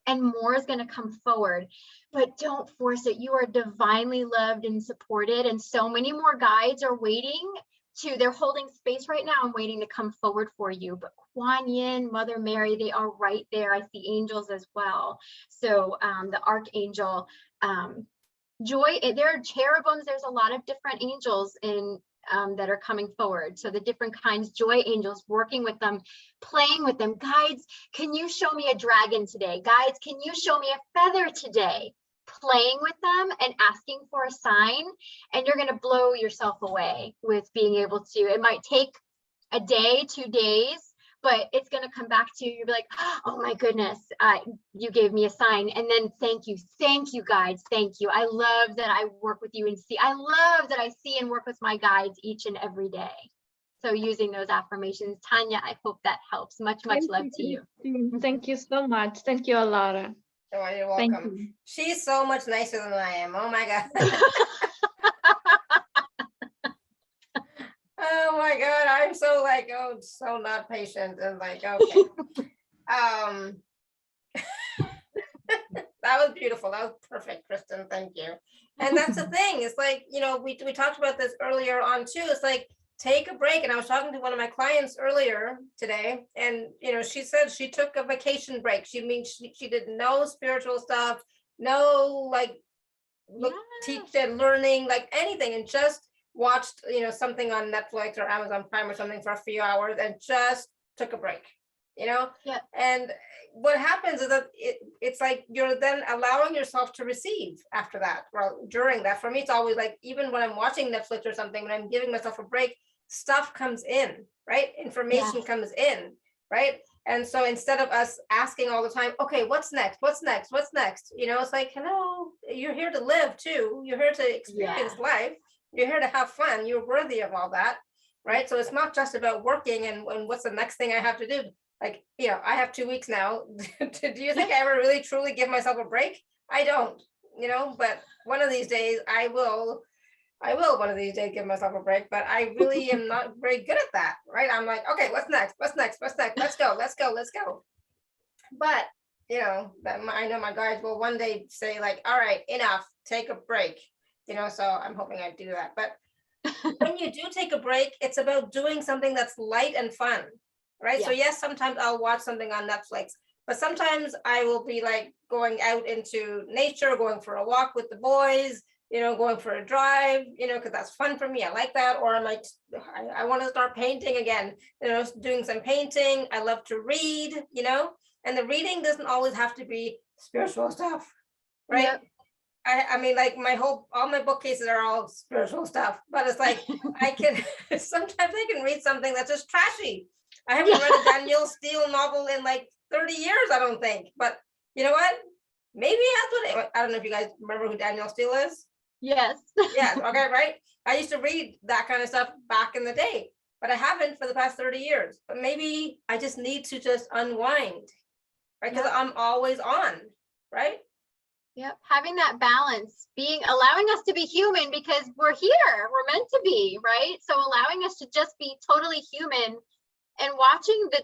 and more is going to come forward. But don't force it. You are divinely loved and supported, and so many more guides are waiting to, they're holding space right now and waiting to come forward for you. But Kuan Yin, Mother Mary, they are right there. I see angels as well. So the archangel, Joy, there are cherubims. There's a lot of different angels in that are coming forward. So the different kinds, joy angels, working with them, playing with them. Guides, can you show me a dragon today? Guides, can you show me a feather today? Playing with them and asking for a sign, and you're going to blow yourself away with being able to. It might take a day, 2 days, but it's going to come back to you. You'll be like, oh my goodness, you gave me a sign. And then thank you guides, thank you. I love that I work with you and see. I love that I see and work with my guides each and every day. So using those affirmations, Tanya, I hope that helps. Much love to you. Thank you so much. Thank you, Alara. Oh, you're welcome. She's so much nicer than I am. Oh my God. Oh my God. I'm so like, oh, so not patient and like, okay. That was beautiful. That was perfect, Kristen. Thank you. And that's the thing. It's like, you know, we talked about this earlier on too. It's like, take a break. And I was talking to one of my clients earlier today, and you know, she said she took a vacation break. She did no spiritual stuff, no like teach and learning, like anything, and just watched, you know, something on Netflix or Amazon Prime or something for a few hours and just took a break, you know? Yeah. And what happens is that it's like you're then allowing yourself to receive after that. Well, during that, for me, it's always like, even when I'm watching Netflix or something, when I'm giving myself a break, stuff comes in, right? Information comes in, right? And so instead of us asking all the time, okay, what's next? What's next? What's next? You know, it's like, hello, you're here to live too. You're here to experience life. You're here to have fun. You're worthy of all that, right? So it's not just about working and what's the next thing I have to do. Like, you know, I have 2 weeks now. Do you think I ever really truly give myself a break? I don't, you know, but one of these days I will one of these days give myself a break, but I really am not very good at that, right? I'm like, okay, what's next? What's next? What's next? Let's go, let's go, let's go. But, you know, I know my guides will one day say like, all right, enough, take a break, you know, so I'm hoping I do that. But when you do take a break, it's about doing something that's light and fun, right? So yes, sometimes I'll watch something on Netflix, but sometimes I will be like going out into nature, going for a walk with the boys, you know, going for a drive, you know, because that's fun for me. I like that. Or I want to start painting again, you know, doing some painting. I love to read, you know, and the reading doesn't always have to be spiritual stuff, right? Yep. I mean, like all my bookcases are all spiritual stuff, but it's like, sometimes I can read something that's just trashy. I haven't read a Danielle Steele novel in like 30 years, I don't think, but you know what? Maybe that's what, I don't know if you guys remember who Danielle Steele is. Yes. Yes. Okay. Right. I used to read that kind of stuff back in the day, but I haven't for the past 30 years. But maybe I just need to just unwind, right? Because I'm always on, right? Yep. Having that balance, allowing us to be human because we're here, we're meant to be, right? So allowing us to just be totally human and watching the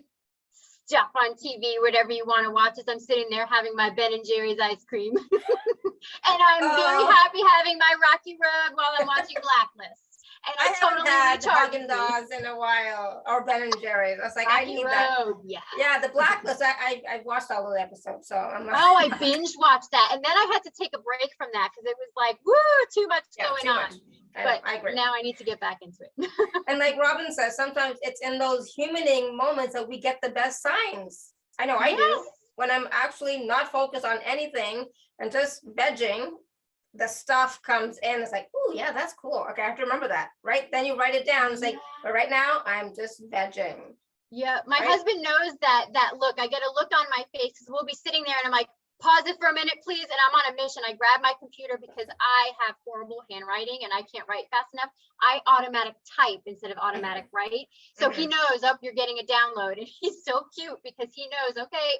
stuff on TV, whatever you want to watch, as I'm sitting there having my Ben and Jerry's ice cream. And I'm very happy having my Rocky Road while I'm watching Blacklist. And I totally had Haagen-Dazs in a while, or Ben and Jerry's. I was like, Rocky I need Road, that. Yeah, the Blacklist. I watched all of the episodes, so I'm not. Oh, I binge watched that, and then I had to take a break from that because it was like, woo, too much going on. But I agree. Now I need to get back into it. And like Robin says, sometimes it's in those humaning moments that we get the best signs. I know I do. When I'm actually not focused on anything and just vegging, the stuff comes in. It's like, oh yeah, that's cool. Okay, I have to remember that, right? Then you write it down. It's like, but right now I'm just vegging. Yeah, my husband knows that look. I get a look on my face because we'll be sitting there and I'm like, pause it for a minute, please. And I'm on a mission. I grab my computer because I have horrible handwriting and I can't write fast enough. I automatic type instead of automatic write. So he knows, you're getting a download. And he's so cute because he knows, okay,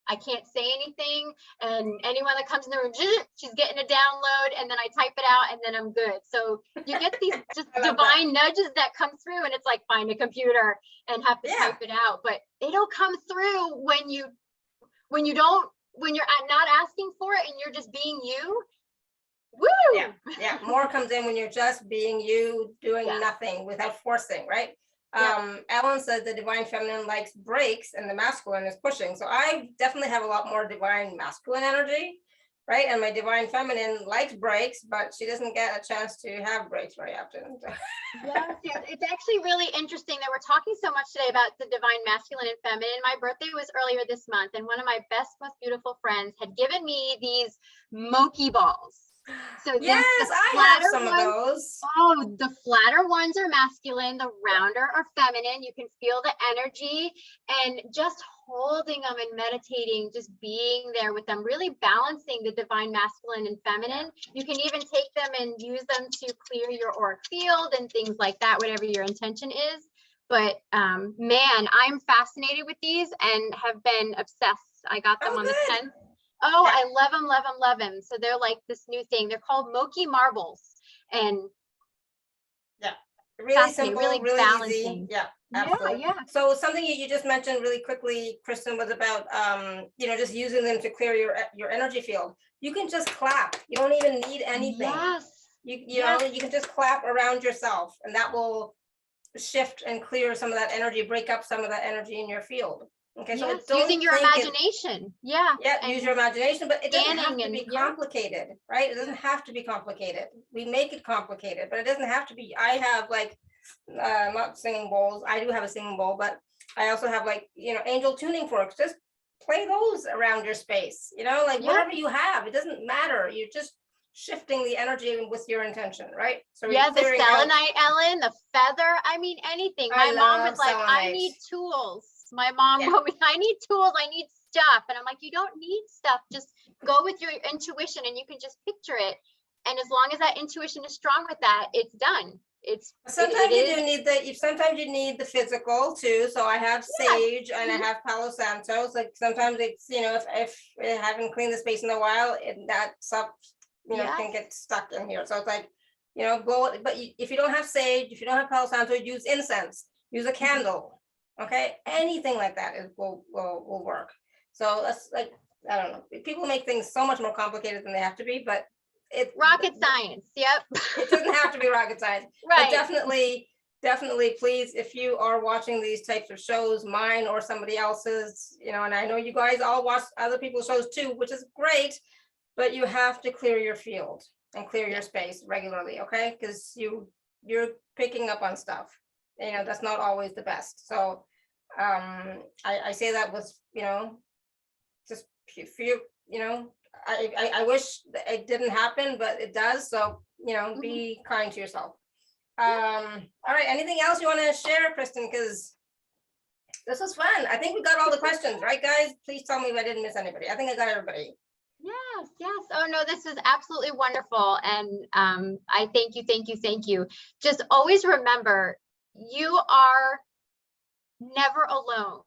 I can't say anything. And anyone that comes in the room, she's getting a download, and then I type it out and then I'm good. So you get these just divine nudges that come through, and it's like find a computer and have to type it out. But it'll come through when you're not asking for it and you're just being you. Woo! Yeah, more comes in when you're just being you, doing Yeah. nothing without forcing, right? Yeah. Ellen says the divine feminine likes breaks and the masculine is pushing. So I definitely have a lot more divine masculine energy, right? And my divine feminine likes breaks, but she doesn't get a chance to have breaks very often. Yes, yes. It's actually really interesting that we're talking so much today about the divine masculine and feminine. My birthday was earlier this month, and one of my best, most beautiful friends had given me these Moki balls. So Yes, the I have flatter some of ones- those. Oh, the flatter ones are masculine, the rounder are feminine. You can feel the energy, and just holding them and meditating, just being there with them, really balancing the divine masculine and feminine. You can even take them and use them to clear your auric field and things like that, whatever your intention is. But man, I'm fascinated with these and have been obsessed. I got them Oh, on the good. 10th. Oh, Yeah. I love them, love them, love them. So they're like this new thing. They're called Moki marbles. And Really fascinating, simple, really really easy. balancing. Yeah, Yeah, absolutely. yeah. So something you just mentioned really quickly, Kristen, was about just using them to clear your energy field. You can just clap. You don't even need anything. Yes. You know, Yes. you can just clap around yourself, and that will shift and clear some of that energy, break up some of that energy in your field. Okay, so Yes, don't using your think imagination. Yeah. Yeah, use your imagination, but it doesn't have scanning to be and- yeah. complicated, right? It doesn't have to be complicated. We make it complicated, but it doesn't have to be. I have like, not singing bowls. I do have a singing bowl, but I also have like, angel tuning forks. Just play those around your space, like Yeah. whatever you have. It doesn't matter. You're just shifting the energy with your intention, right? So Yeah, you're the clearing out- selenite, Ellen, the feather. I mean, anything. I My mom love was like, I selenite. need tools. My mom Yeah. told me, I need tools, I need stuff. And I'm like, you don't need stuff. Just go with your intuition and you can just picture it. And as long as that intuition is strong with that, it's done. Sometimes it you is- do need sometimes you need the physical too. So I have sage and I have Palo Santo. So like sometimes it's, if I haven't cleaned the space in a while, that stuff, can get stuck in here. So it's like, go, but if you don't have sage, if you don't have Palo Santo, use incense, use a candle. Okay, anything like that will work. So that's like, I don't know. People make things so much more complicated than they have to be, but rocket science. Yep. it doesn't have to be rocket science. Right. But definitely, please, if you are watching these types of shows, mine or somebody else's, and I know you guys all watch other people's shows too, which is great, but you have to clear your field and clear your space regularly, okay? Because you're picking up on stuff. That's not always the best. So I say that with, just for you, I wish it didn't happen, but it does. So, be kind to yourself. All right. Anything else you want to share, Kristen? Because this was fun. I think we got all the questions, right, guys? Please tell me if I didn't miss anybody. I think I got everybody. Yes, yes. Oh no, this is absolutely wonderful. And I thank you. Just always remember, you are never alone.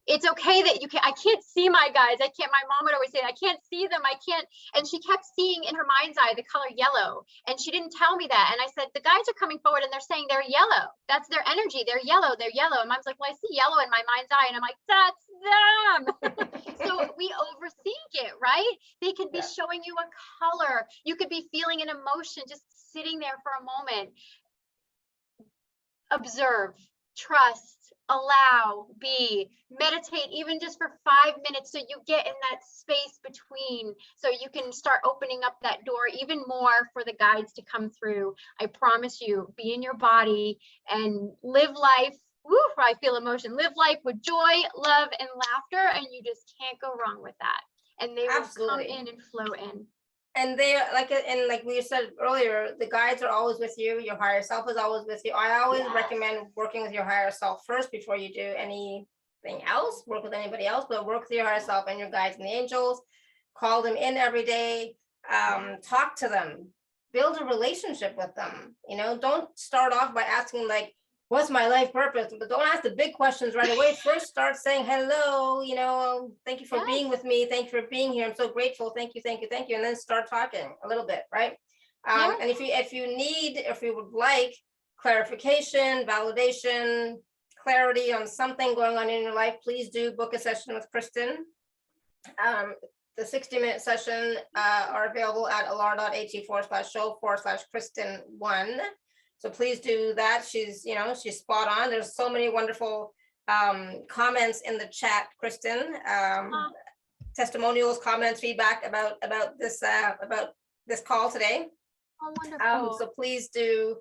It's okay that I can't see my guides. My mom would always say, I can't see them. I can't. And she kept seeing in her mind's eye the color yellow. And she didn't tell me that. And I said, the guides are coming forward and they're saying they're yellow. That's their energy. They're yellow. And mom's like, well, I see yellow in my mind's eye. And I'm like, that's them. So we overthink it, right? They could be showing you a color. You could be feeling an emotion, just sitting there for a moment. Observe, trust, allow, be, meditate even just for 5 minutes so you get in that space between, so you can start opening up that door even more for the guides to come through. I promise you, be in your body and live life. Woo, I feel emotion. Live life with joy, love, and laughter, and you just can't go wrong with that. And they will come in and flow in. And like we said earlier, the guides are always with you. Your higher self is always with you. I always recommend working with your higher self first before you do anything else. Work with anybody else, but work with your higher self and your guides and the angels. Call them in every day. Talk to them. Build a relationship with them. Don't start off by asking like, what's my life purpose? But don't ask the big questions right away. First start saying hello, thank you for being with me. Thank you for being here. I'm so grateful. Thank you. And then start talking a little bit, right? And if you would like clarification, validation, clarity on something going on in your life, please do book a session with Kristen. the 60-minute session are available at alara.at/show/Kristen1. So please do that. She's spot on. There's so many wonderful comments in the chat, Kristen. Testimonials, comments, feedback about this call today. Oh, wonderful. So please do,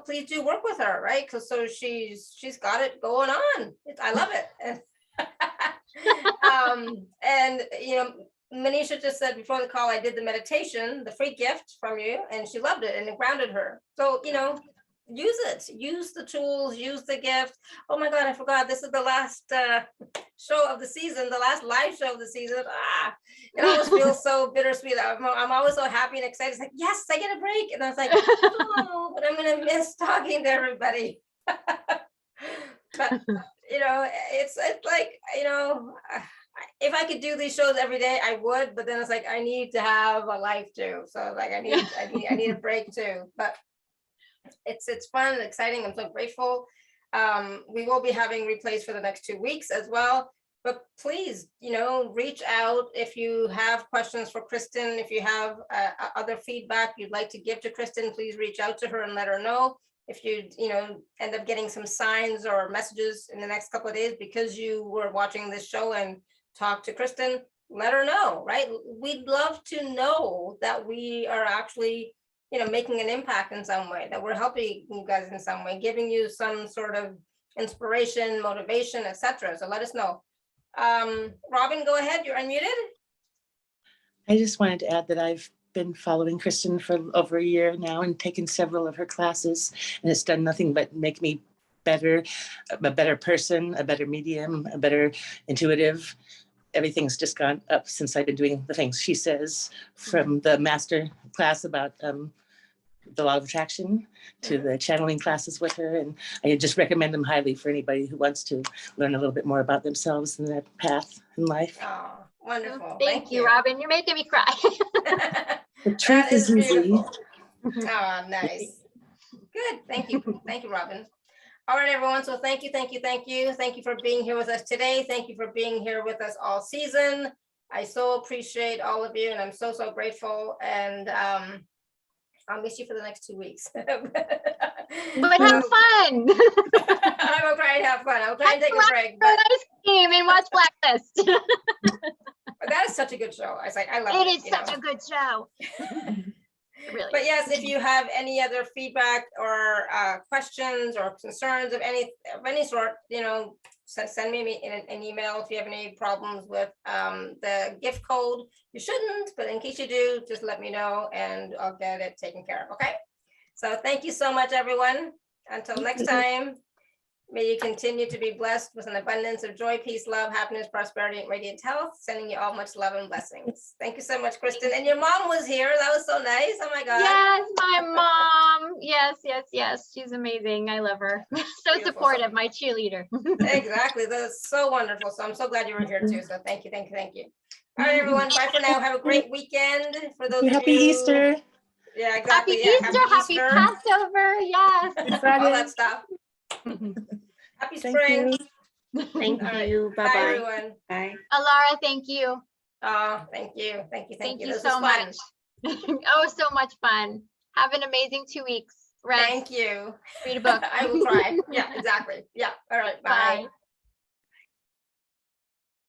please do work with her, right? Because so she's got it going on. I love it. And Manisha just said before the call, I did the meditation, the free gift from you, and she loved it and it grounded her. So use it, use the tools, use the gift. Oh my God, I forgot. This is the last show of the season, the last live show of the season. It always feels so bittersweet. I'm always so happy and excited. It's like, yes, I get a break. And I was like, oh, but I'm gonna miss talking to everybody. But it's like, if I could do these shows every day, I would, but then it's like, I need to have a life too. So like, I need a break too, but it's fun and exciting. I'm so grateful. We will be having replays for the next 2 weeks as well, but please, reach out if you have questions for Kristen. If you have other feedback you'd like to give to Kristen, please reach out to her and let her know. If you end up getting some signs or messages in the next couple of days because you were watching this show and talk to Kristen, let her know, right? We'd love to know that we are actually, making an impact in some way, that we're helping you guys in some way, giving you some sort of inspiration, motivation, etc. So let us know. Robin, go ahead. You're unmuted. I just wanted to add that I've been following Kristen for over a year now and taken several of her classes, and it's done nothing but make me better, a better person, a better medium, a better intuitive. Everything's just gone up since I've been doing the things she says, from the master class about the law of attraction to the channeling classes with her. And I just recommend them highly for anybody who wants to learn a little bit more about themselves and their path in life. Oh, wonderful. Thank you, Robin. You're making me cry. The truth is easy. Oh, nice. Good. Thank you. Thank you, Robin. All right, everyone. So thank you. Thank you for being here with us today. Thank you for being here with us all season. I so appreciate all of you, and I'm so grateful. And I'll miss you for the next 2 weeks. But have fun. I will try and have fun. I'll try and take a break. But ice cream and watch Blacklist. But that is such a good show. I love it. It is such a good show. Really. But yes, if you have any other feedback or questions or concerns of any sort, send me an email. If you have any problems with the gift code, you shouldn't, but in case you do, just let me know and I'll get it taken care of. Okay. So thank you so much, everyone. Until next time, may you continue to be blessed with an abundance of joy, peace, love, happiness, prosperity, and radiant health. Sending you all much love and blessings. Thank you so much, Kristen. And your mom was here. That was so nice. Oh my God. Yes, my mom. Yes. She's amazing. I love her. So beautiful. Supportive, my cheerleader. Exactly. That's so wonderful. So I'm so glad you were here too. So thank you. All right, everyone. Bye for now. Have a great weekend. For those Happy Easter. Yeah, exactly. Happy Easter. Happy Passover. Yes. All that stuff. Happy spring. Thank you. Bye, everyone. Bye. Alara, thank you. Oh, thank you. Thank you so much. Oh, so much fun. Have an amazing 2 weeks. Rest. Thank you. Read a book. I will try. Yeah, exactly. Yeah. All right. Bye.